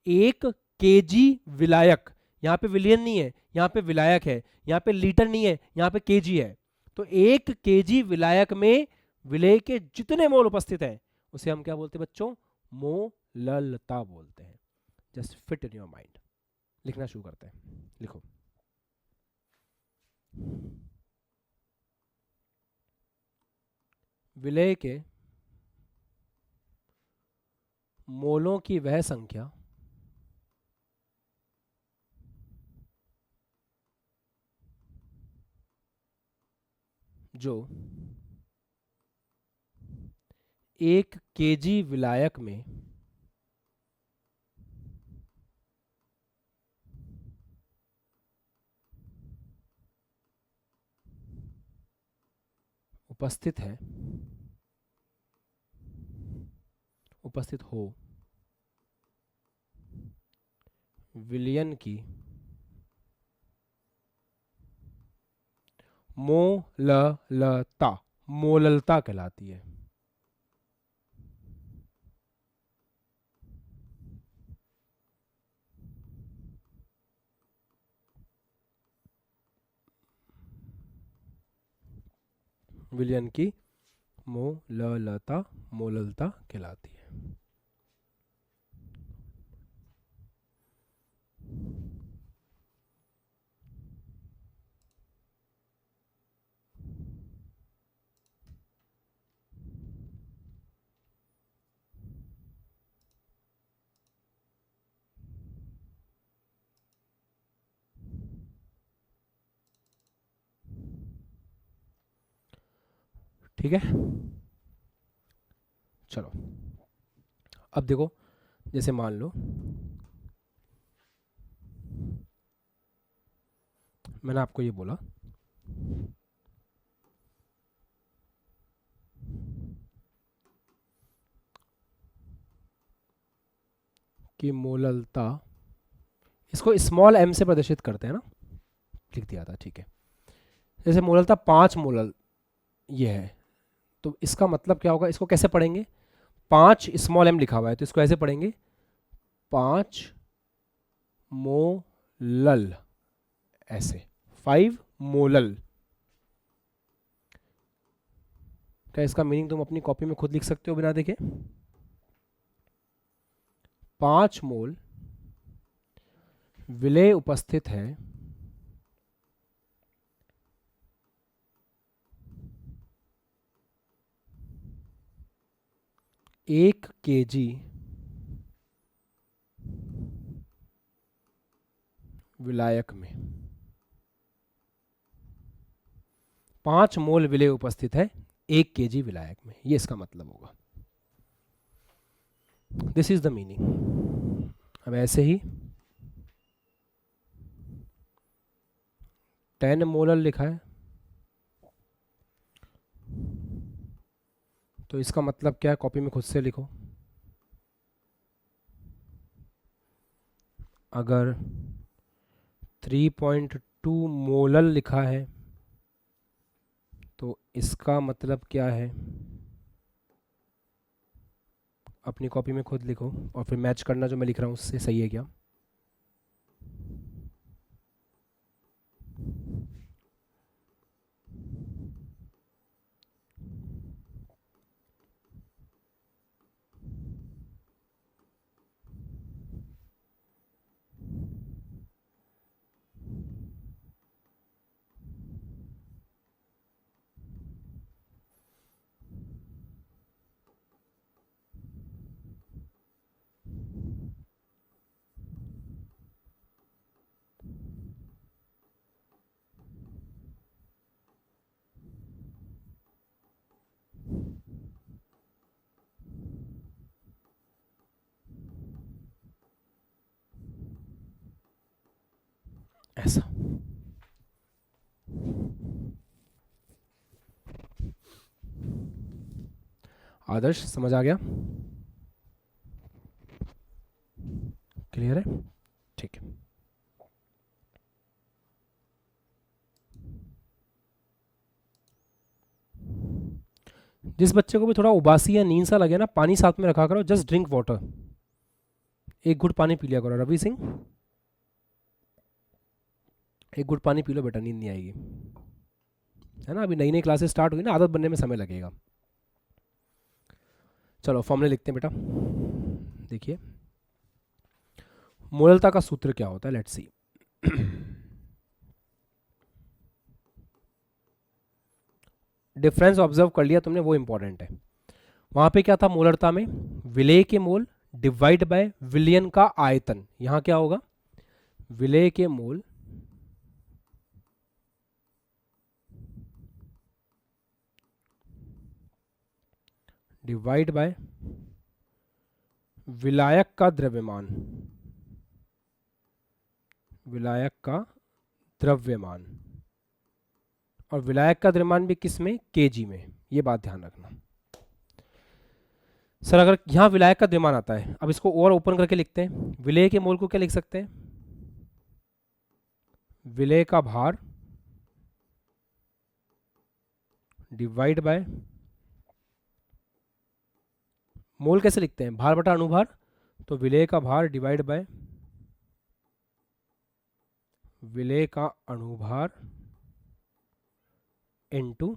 1 केजी विलायक, यहाँ पे विलियन नहीं है, यहाँ पे विलायक है, यहाँ पे लीटर नहीं है, यहाँ पे केजी है। तो 1 केजी विलायक में विलेय के जितने मोल उपस्थित हैं उसे हम क्या बोलते हैं बच्चों? मोललता बोलते हैं। Just fit in your mind. लिखना शुरू करते हैं, लिखो। विलेय के मोलों की वह संख्या जो 1 केजी विलायक में उपस्थित है, उपस्थित हो विलियन की मोललता, मोललता कहलाती है। विलियन की मोललता, मोललता कहलाती है। ठीक है, चलो अब देखो, जैसे मान लो मैंने आपको ये बोला कि मोललता, इसको स्मॉल एम से प्रदर्शित करते हैं ना, लिख दिया था, ठीक है। जैसे मोललता 5 मोलल ये है, तो इसका मतलब क्या होगा, इसको कैसे पढ़ेंगे? 5 स्मॉल एम लिखा हुआ है तो इसको ऐसे पढ़ेंगे 5 मोलल, ऐसे 5 मोलल। क्या इसका मीनिंग तुम अपनी कॉपी में खुद लिख सकते हो बिना देखे? 5 मोल विलेय उपस्थित है 1 kg विलायक में 5 मोल विलेय उपस्थित है 1 kg विलायक में, ये इसका मतलब होगा। This is the meaning. अब ऐसे ही 10 मोलर लिखा है, तो इसका मतलब क्या है, कॉपी में खुद से लिखो। अगर 3.2 मोलर लिखा है तो इसका मतलब क्या है, अपनी कॉपी में खुद लिखो और फिर मैच करना जो मैं लिख रहा हूँ उससे सही है क्या। ऐसा। आदर्श समझ आ गया, क्लियर है, ठीक है। जिस बच्चे को भी थोड़ा उबासी या नींद सा लगे ना, पानी साथ में रखा करो, जस्ट ड्रिंक वाटर, एक घुट पानी पी लिया करो। रवि सिंह, एक घुट पानी पी लो बेटा, नींद नहीं आएगी, है ना। अभी नई नई क्लासेस स्टार्ट हुई ना, आदत बनने में समय लगेगा। चलो फॉर्मूले लिखते हैं बेटा, देखिए मोललता का सूत्र क्या होता है, लेट्स सी। डिफरेंस ऑब्जर्व कर लिया तुमने, वो इंपॉर्टेंट है। वहां पे क्या था मोलरता में, विलेय के मोल डिवाइड बाय विलियन का आयतन। यहां क्या होगा, विलेय के मोल डिवाइड बाय विलायक का द्रव्यमान, विलायक का द्रव्यमान। और विलायक का द्रव्यमान भी किस में, केजी में, ये बात ध्यान रखना। सर अगर यहां विलायक का द्रव्यमान आता है, अब इसको और ओपन करके लिखते हैं। विलेय के मोल को क्या लिख सकते हैं, विलेय का भार डिवाइड बाय, मोल कैसे लिखते हैं, भार बटा अणुभार, तो विलेय का भार डिवाइड बाय विलेय का अणुभार इनटू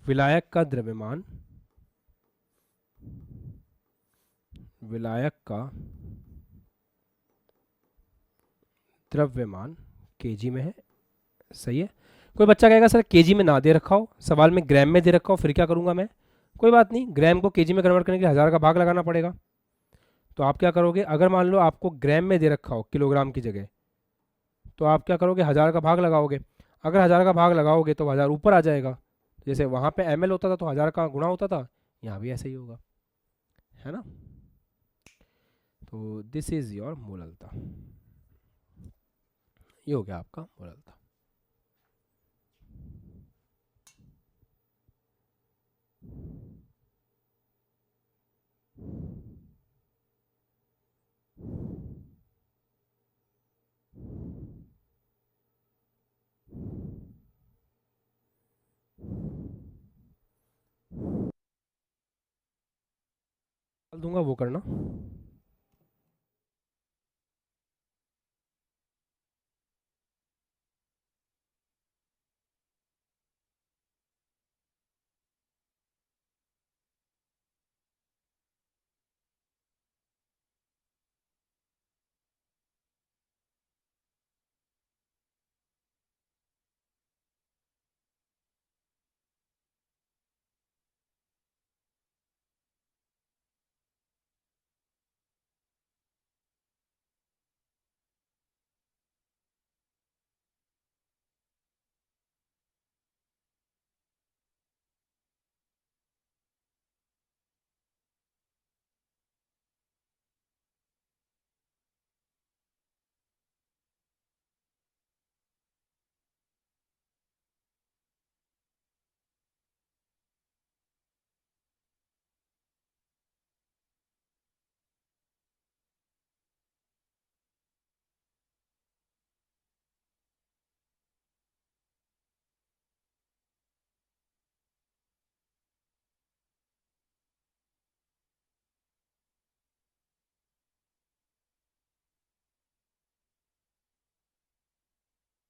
विलायक का द्रव्यमान, विलायक का द्रव्यमान केजी में है, सही है। कोई बच्चा कहेगा सर केजी में ना दे रखा हो, सवाल में ग्राम में दे रखा हो, फिर क्या करूंगा मैं। कोई बात नहीं, ग्राम को केजी में कन्वर्ट करने के लिए 1000 का भाग लगाना पड़ेगा। तो आप क्या करोगे, अगर मान लो आपको ग्राम में दे रखा हो किलोग्राम की जगह, तो आप क्या करोगे, 1000 का भाग लगाओगे। अगर 1000 का भाग लगाओगे तो 1000 ऊपर आ जाएगा, जैसे वहां पे ml होता था तो 1000 का गुणा होता था, यहाँ भी ऐसे ही होगा, है ना। तो दिस इज योर मोललता, ये हो गया आपका मोललता। दूंगा वो करना।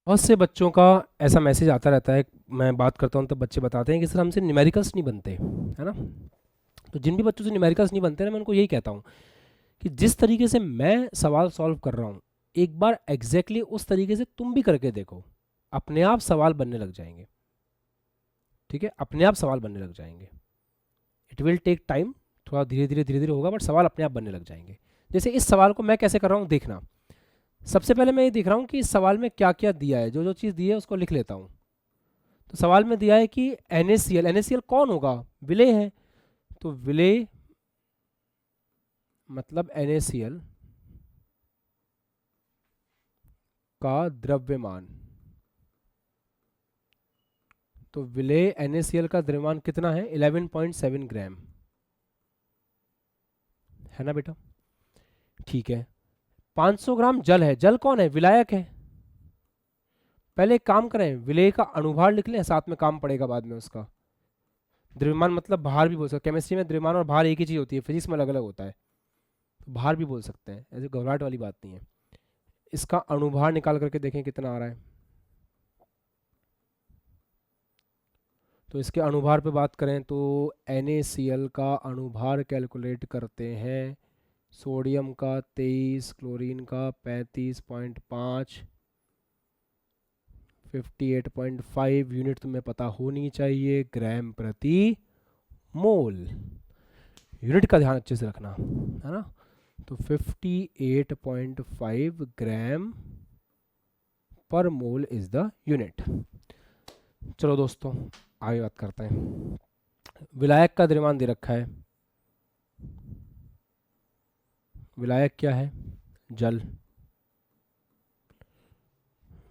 बहुत से बच्चों का ऐसा मैसेज आता रहता है, मैं बात करता हूँ तब बच्चे बताते हैं कि सर हमसे न्यूमेरिकल्स नहीं बनते, है ना। तो जिन भी बच्चों से न्यूमेरिकल्स नहीं बनते ना, मैं उनको यही कहता हूँ कि जिस तरीके से मैं सवाल सॉल्व कर रहा हूँ, एक बार एग्जैक्टली उस तरीके से तुम भी करके देखो, अपने आप सवाल बनने लग जाएंगे। ठीक है, अपने आप सवाल बनने लग जाएंगे। इट विल टेक टाइम, थोड़ा धीरे धीरे होगा, बट सवाल अपने आप बनने लग जाएंगे। जैसे इस सवाल को मैं कैसे कर रहा हूँ देखना। सबसे पहले मैं ये देख रहा हूँ कि इस सवाल में क्या क्या दिया है, जो जो चीज़ दी है उसको लिख लेता हूँ। तो सवाल में दिया है कि NaCl, NaCl कौन होगा, विलेय है, तो विलेय मतलब NaCl का द्रव्यमान। तो विलेय NaCl का द्रव्यमान कितना है, 11.7 ग्राम, है ना बेटा। ठीक है, 500 ग्राम जल है, जल कौन है, विलायक है। पहले एक काम करें, विलेय का अणुभार लिख लें, साथ में काम पड़ेगा बाद में उसका। द्रव्यमान मतलब भार भी बोल सकते हैं, केमिस्ट्री में द्रव्यमान और भार एक ही चीज़ होती है, फिजिक्स में अलग अलग होता है, तो भार भी बोल सकते हैं, ऐसे घबराहट वाली बात नहीं है। इसका अणुभार निकाल करके देखें कितना आ रहा है। तो इसके अणुभार पे बात करें तो NaCl का अणुभार कैलकुलेट करते हैं, सोडियम का 23, क्लोरीन का 35.5, 58.5 यूनिट तुम्हें पता होनी चाहिए, ग्राम प्रति मोल। यूनिट का ध्यान अच्छे से रखना, है ना। तो 58.5 ग्राम पर मोल इज द यूनिट। चलो दोस्तों आगे बात करते हैं। विलायक का द्रव्यमान दे रखा है, विलायक क्या है, जल।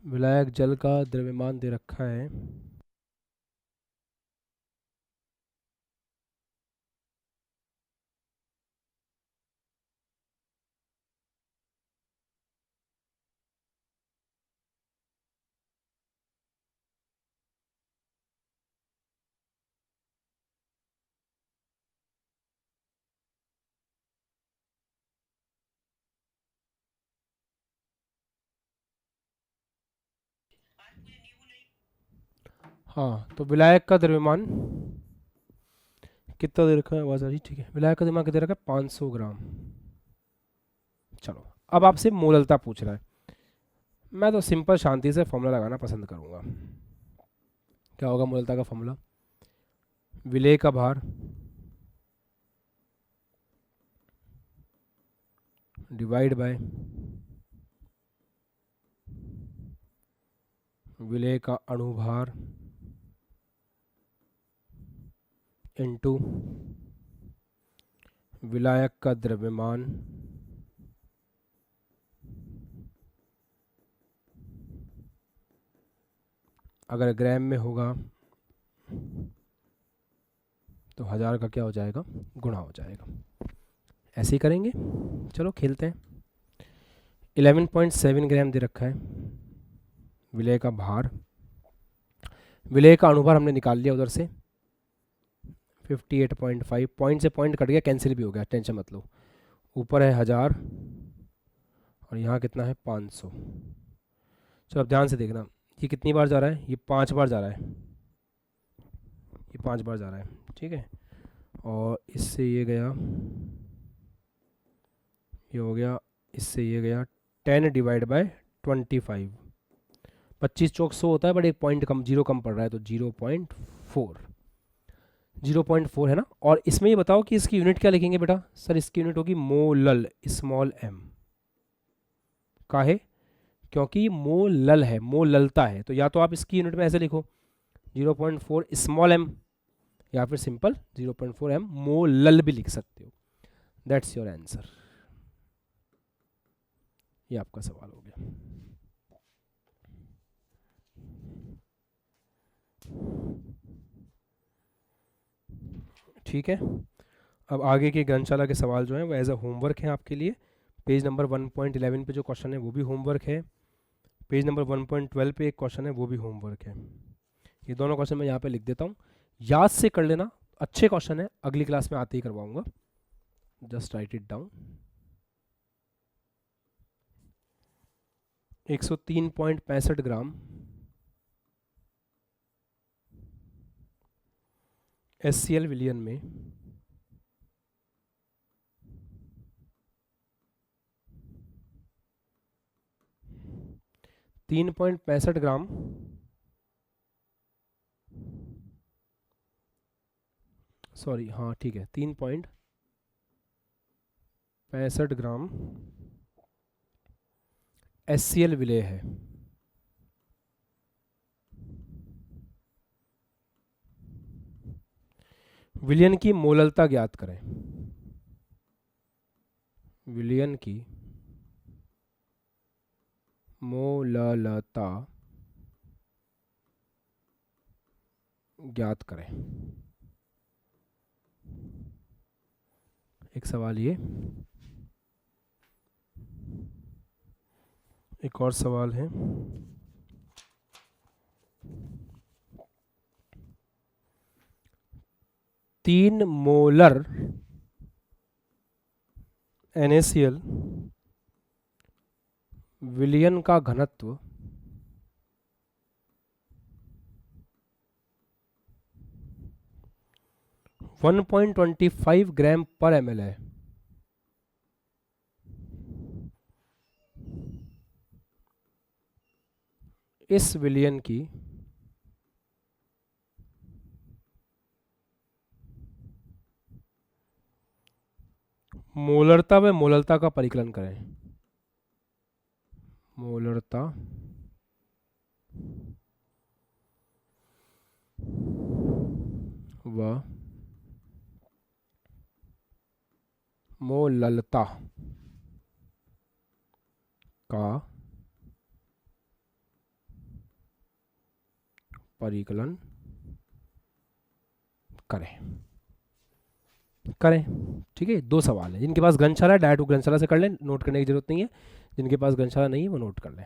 विलायक जल का द्रव्यमान दे रखा है, हाँ। तो विलायक का द्रव्यमान कितना दे रखा है, आवाज आ रही, ठीक है। विलायक का द्रव्यमान कितना दे रखा है, 500 ग्राम। चलो अब आपसे मोललता पूछ रहा है, मैं तो सिंपल शांति से फॉर्मूला लगाना पसंद करूंगा। क्या होगा मोललता का फॉर्मूला, विलेय का भार डिवाइड बाय विलेय का अणुभार इनटू विलायक का द्रव्यमान अगर ग्राम में होगा तो 1000 का क्या हो जाएगा, गुणा हो जाएगा। ऐसे ही करेंगे, चलो खेलते हैं। 11.7 ग्राम दे रखा है विलेय का भार, विलेय का अणुभार हमने निकाल लिया उधर से 58.5, पॉइंट से पॉइंट कट गया, कैंसिल भी हो गया, टेंशन मत लो। ऊपर है 1000 और यहाँ कितना है 500। चलो अब ध्यान से देखना, ये कितनी बार जा रहा है, ये 5 बार जा रहा है, ये 5 बार जा रहा है, ठीक है। और इससे ये गया, ये हो गया, इससे ये गया 10 डिवाइड बाय 25, 25 चौक 100 होता है, बट एक पॉइंट कम, जीरो कम पड़ रहा है, तो 0.4, 0.4 है ना। और इसमें ये बताओ कि इसकी यूनिट क्या लिखेंगे बेटा, सर इसकी यूनिट होगी मोलल, स्मॉल m। काहे, क्योंकि मोलल है, मोललता है, तो या तो आप इसकी यूनिट में ऐसे लिखो 0.4 स्मॉल m, या फिर सिंपल 0.4 m मोलल भी लिख सकते हो। That's your answer. ये आपका सवाल हो गया। ठीक है, अब आगे के ग्रंथशाला के सवाल जो हैं वो एज अ होमवर्क हैं आपके लिए। पेज नंबर 1.11 पे जो क्वेश्चन है वो भी होमवर्क है, पेज नंबर 1.12 पे एक क्वेश्चन है वो भी होमवर्क है। ये दोनों क्वेश्चन मैं यहाँ पे लिख देता हूँ, याद से कर लेना, अच्छे क्वेश्चन है, अगली क्लास में आते ही करवाऊंगा, just right it down. 103.65 gram SCl विलियन में 3.65 ग्राम सॉरी, हाँ ठीक है, 3.65 ग्राम SCl विलेय है। विलयन की मोललता ज्ञात करें। विलयन की मोललता ज्ञात करें। एक सवाल ये, एक और सवाल है, तीन मोलर NaCl विलयन का घनत्व 1.25 ग्राम पर ml है। इस विलयन की मोलरता व मोललता का परिकलन करें। मोलरता व मोललता का परिकलन करें। ठीक है, दो सवाल है। जिनके पास ग्रंथशाला है डायरेक्ट ग्रंथशाला से कर लें, नोट करने की जरूरत नहीं है। जिनके पास ग्रंथशाला नहीं है वो नोट कर लें।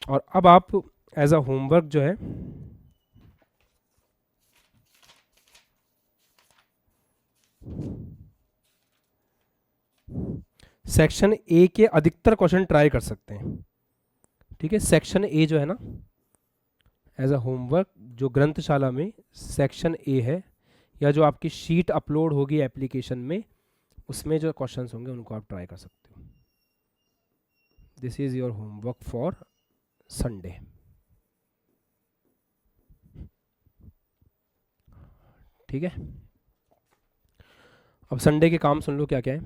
और अब आप एज अ होमवर्क जो है सेक्शन ए के अधिकतर क्वेश्चन ट्राई कर सकते हैं। ठीक है, सेक्शन ए जो है ना, एज अ होमवर्क जो ग्रंथशाला में सेक्शन ए है, या जो आपकी शीट अपलोड होगी एप्लीकेशन में, उसमें जो क्वेश्चंस होंगे उनको आप ट्राई कर सकते हो। This is your homework for Sunday. ठीक है, अब संडे के काम सुन लो क्या क्या है।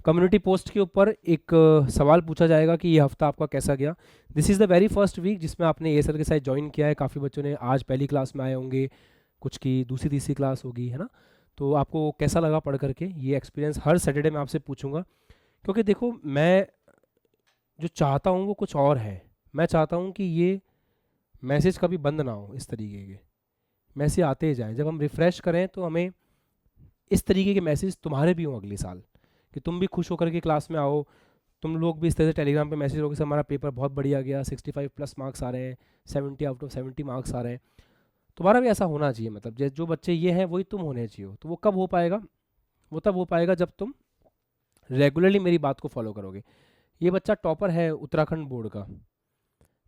कम्युनिटी पोस्ट के ऊपर एक सवाल पूछा जाएगा कि ये हफ्ता आपका कैसा गया। This is the very first week जिसमें आपने ASL के साथ ज्वाइन किया है। काफ़ी बच्चों ने आज पहली क्लास में आए होंगे, कुछ की दूसरी तीसरी क्लास होगी, है ना। तो आपको कैसा लगा पढ़ करके, ये एक्सपीरियंस हर सैटरडे मैं आपसे पूछूंगा। क्योंकि देखो, मैं जो चाहता हूँ वो कुछ और है। मैं चाहता हूँ कि ये मैसेज कभी बंद ना हो। इस तरीके के मैसेज आते ही जाएँ। जब हम रिफ़्रेश करें तो हमें इस तरीके के मैसेज तुम्हारे भी हों अगले साल, कि तुम भी खुश होकर के क्लास में आओ। तुम लोग भी इस तरह से टेलीग्राम पे मैसेज करोगे, हमारा पेपर बहुत बढ़िया गया, 65+ मार्क्स आ रहे हैं, 70 आउट ऑफ 70 मार्क्स आ रहे हैं। तुम्हारा भी ऐसा होना चाहिए। मतलब जो बच्चे ये हैं वही तुम होने चाहिए। तो वो कब हो पाएगा? वो तब हो पाएगा जब तुम रेगुलरली मेरी बात को फॉलो करोगे। ये बच्चा टॉपर है उत्तराखंड बोर्ड का,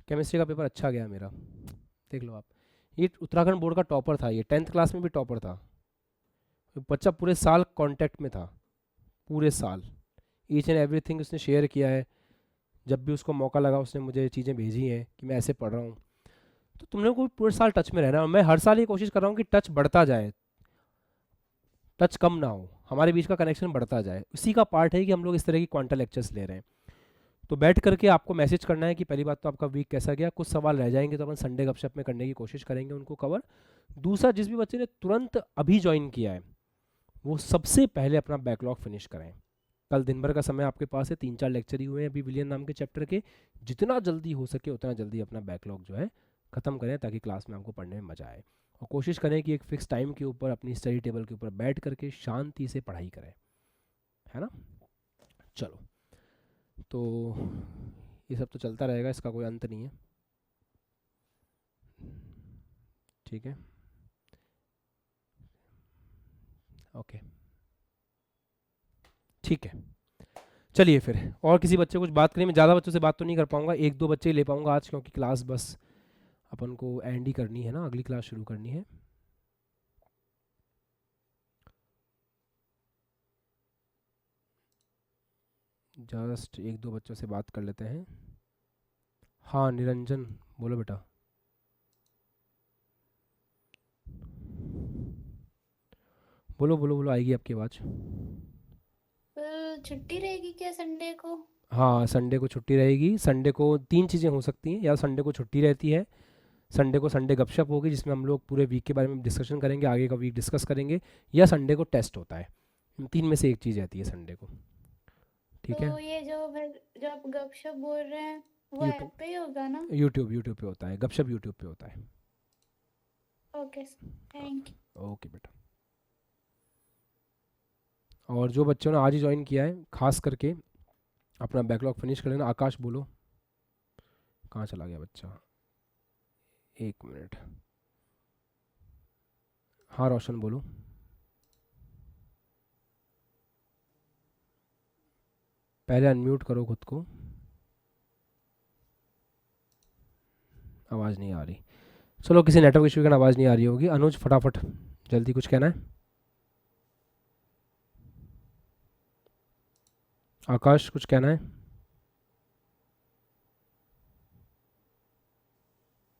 केमिस्ट्री का पेपर अच्छा गया मेरा, देख लो आप। ये उत्तराखंड बोर्ड का टॉपर था, ये 10th क्लास में भी टॉपर था। बच्चा पूरे साल कांटेक्ट में था, पूरे साल ईच एंड एवरीथिंग उसने शेयर किया है। जब भी उसको मौका लगा उसने मुझे चीज़ें भेजी हैं कि मैं ऐसे पढ़ रहा हूँ। तो तुमने को पूरे साल टच में रहना है। और मैं हर साल ये कोशिश कर रहा हूँ कि टच बढ़ता जाए, टच कम ना हो, हमारे बीच का कनेक्शन बढ़ता जाए। उसी का पार्ट है कि हम लोग इस तरह की क्वांटल लेक्चर्स ले रहे हैं। तो बैठ करके आपको मैसेज करना है कि पहली बात तो आपका वीक कैसा गया। कुछ सवाल रह जाएंगे तो अपन संडे गपशप में करने की कोशिश करेंगे उनको कवर। दूसरा, जिस भी बच्चे ने तुरंत अभी ज्वाइन किया है वो सबसे पहले अपना बैकलॉग फिनिश करें। कल दिन भर का समय आपके पास है, 3-4 लेक्चर ही हुए हैं अभी विलियन नाम के चैप्टर के। जितना जल्दी हो सके उतना जल्दी अपना बैकलॉग जो है ख़त्म करें, ताकि क्लास में आपको पढ़ने में मज़ा आए। और कोशिश करें कि एक फिक्स टाइम के ऊपर अपनी स्टडी टेबल के ऊपर बैठ करके शांति से पढ़ाई करें, है ना। चलो, तो ये सब तो चलता रहेगा, इसका कोई अंत नहीं है। ठीक है, ओके ठीक है, चलिए फिर और किसी बच्चे को कुछ बात करें। मैं ज़्यादा बच्चों से बात तो नहीं कर पाऊंगा, एक दो बच्चे ही ले पाऊंगा आज, क्योंकि क्लास बस अपन को एंड ही करनी है ना, अगली क्लास शुरू करनी है। जस्ट एक दो बच्चों से बात कर लेते हैं। हाँ निरंजन बोलो बेटा। बोलो बोलो बोलो, आएगी आपकी आवाज़। छुट्टी रहेगी क्या संडे को? हाँ संडे को छुट्टी रहेगी। संडे को तीन चीज़ें हो सकती हैं, या संडे को छुट्टी रहती है, संडे को संडे गपशप होगी जिसमें हम लोग पूरे वीक के बारे में डिस्कशन करेंगे, आगे का वीक डिस्कस करेंगे, या संडे को टेस्ट होता है। इन तीन में से एक चीज़ रहती है संडे को, ठीक है। तो ये जो आप गपशप बोल रहे हैं वो यूट्यूब ऐप पे ही होगा ना? यूट्यूब पे होता है, गपशप यूट्यूब पे होता है। Okay thank you. ओके बेटा। और जो बच्चों ने आज ही ज्वाइन किया है खास करके अपना बैकलॉग फिनिश कर लेना। आकाश बोलो, कहाँ चला गया बच्चा, एक मिनट। हाँ रोशन बोलो। पहले अनम्यूट करो खुद को, आवाज़ नहीं आ रही। चलो किसी नेटवर्क इशू के कारण आवाज़ नहीं आ रही होगी। अनुज फटाफट जल्दी कुछ कहना है। आकाश कुछ कहना है,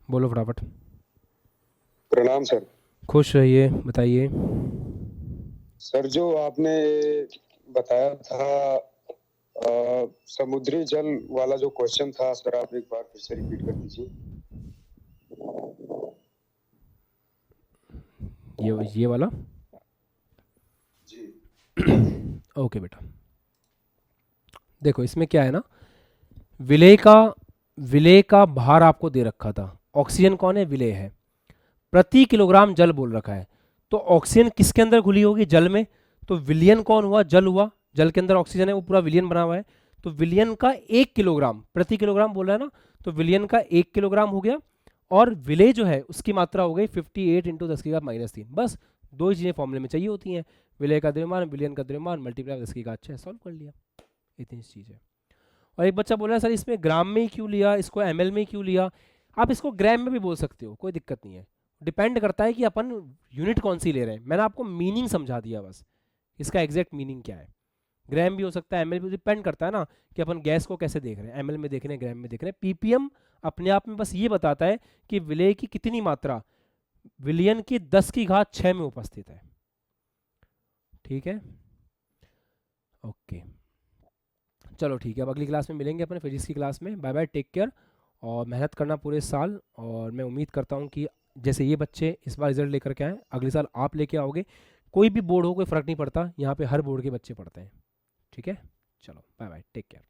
बोलो फटाफट। प्रणाम सर। खुश रहिए, बताइए। सर जो आपने बताया था समुद्री जल वाला जो क्वेश्चन था सर, आप एक बार फिर से रिपीट कर दीजिए। ये वाला जी। ओके बेटा, देखो इसमें क्या है ना, विलेय का भार आपको दे रखा था। ऑक्सीजन कौन है, विलेय है। प्रति किलोग्राम जल बोल रखा है, तो ऑक्सीजन किसके अंदर घुली होगी, जल में। तो विलियन कौन हुआ, जल हुआ, जल के अंदर ऑक्सीजन है, वो पूरा विलियन बना हुआ है। तो विलियन का 1 किलोग्राम, प्रति किलोग्राम बोल रहा है ना, तो विलियन का 1 किलोग्राम हो गया। और विलेय जो है उसकी मात्रा हो गई 58 × 10⁻³ बस दो ही चीज़ें फॉर्मूले में चाहिए होती हैं, विलेय का द्रव्यमान, विलियन का द्रव्यमान, मल्टीप्लाई 10⁻⁶ सॉल्व कर लिया, इतनी चीज़ है। और एक बच्चा बोल रहा है सर इसमें ग्राम में ही क्यों लिया, इसको ml में ही क्यों लिया। आप इसको ग्राम में भी बोल सकते हो, कोई दिक्कत नहीं है, डिपेंड करता है कि अपन यूनिट कौन सी ले रहे हैं। मैंने आपको मीनिंग समझा दिया बस, इसका एग्जैक्ट मीनिंग क्या है। ग्राम भी हो सकता है, ml भी, डिपेंड करता है ना कि अपन गैस को कैसे देख रहे हैं, ml में देख रहे हैं, ग्राम में देख रहे हैं। ppm अपने आप में बस ये बताता है कि विलेय की कितनी मात्रा विलियन की 10⁶ में उपस्थित है, ठीक है। ओके चलो ठीक है, अब अगली क्लास में मिलेंगे अपने फिजिक्स की क्लास में। बाय बाय, टेक केयर, और मेहनत करना पूरे साल। और मैं उम्मीद करता हूँ कि जैसे ये बच्चे इस बार रिजल्ट लेकर के आए, अगले साल आप लेके आओगे। कोई भी बोर्ड हो, कोई फ़र्क नहीं पड़ता, यहाँ पे हर बोर्ड के बच्चे पढ़ते हैं, ठीक है। चलो बाय बाय, टेक केयर।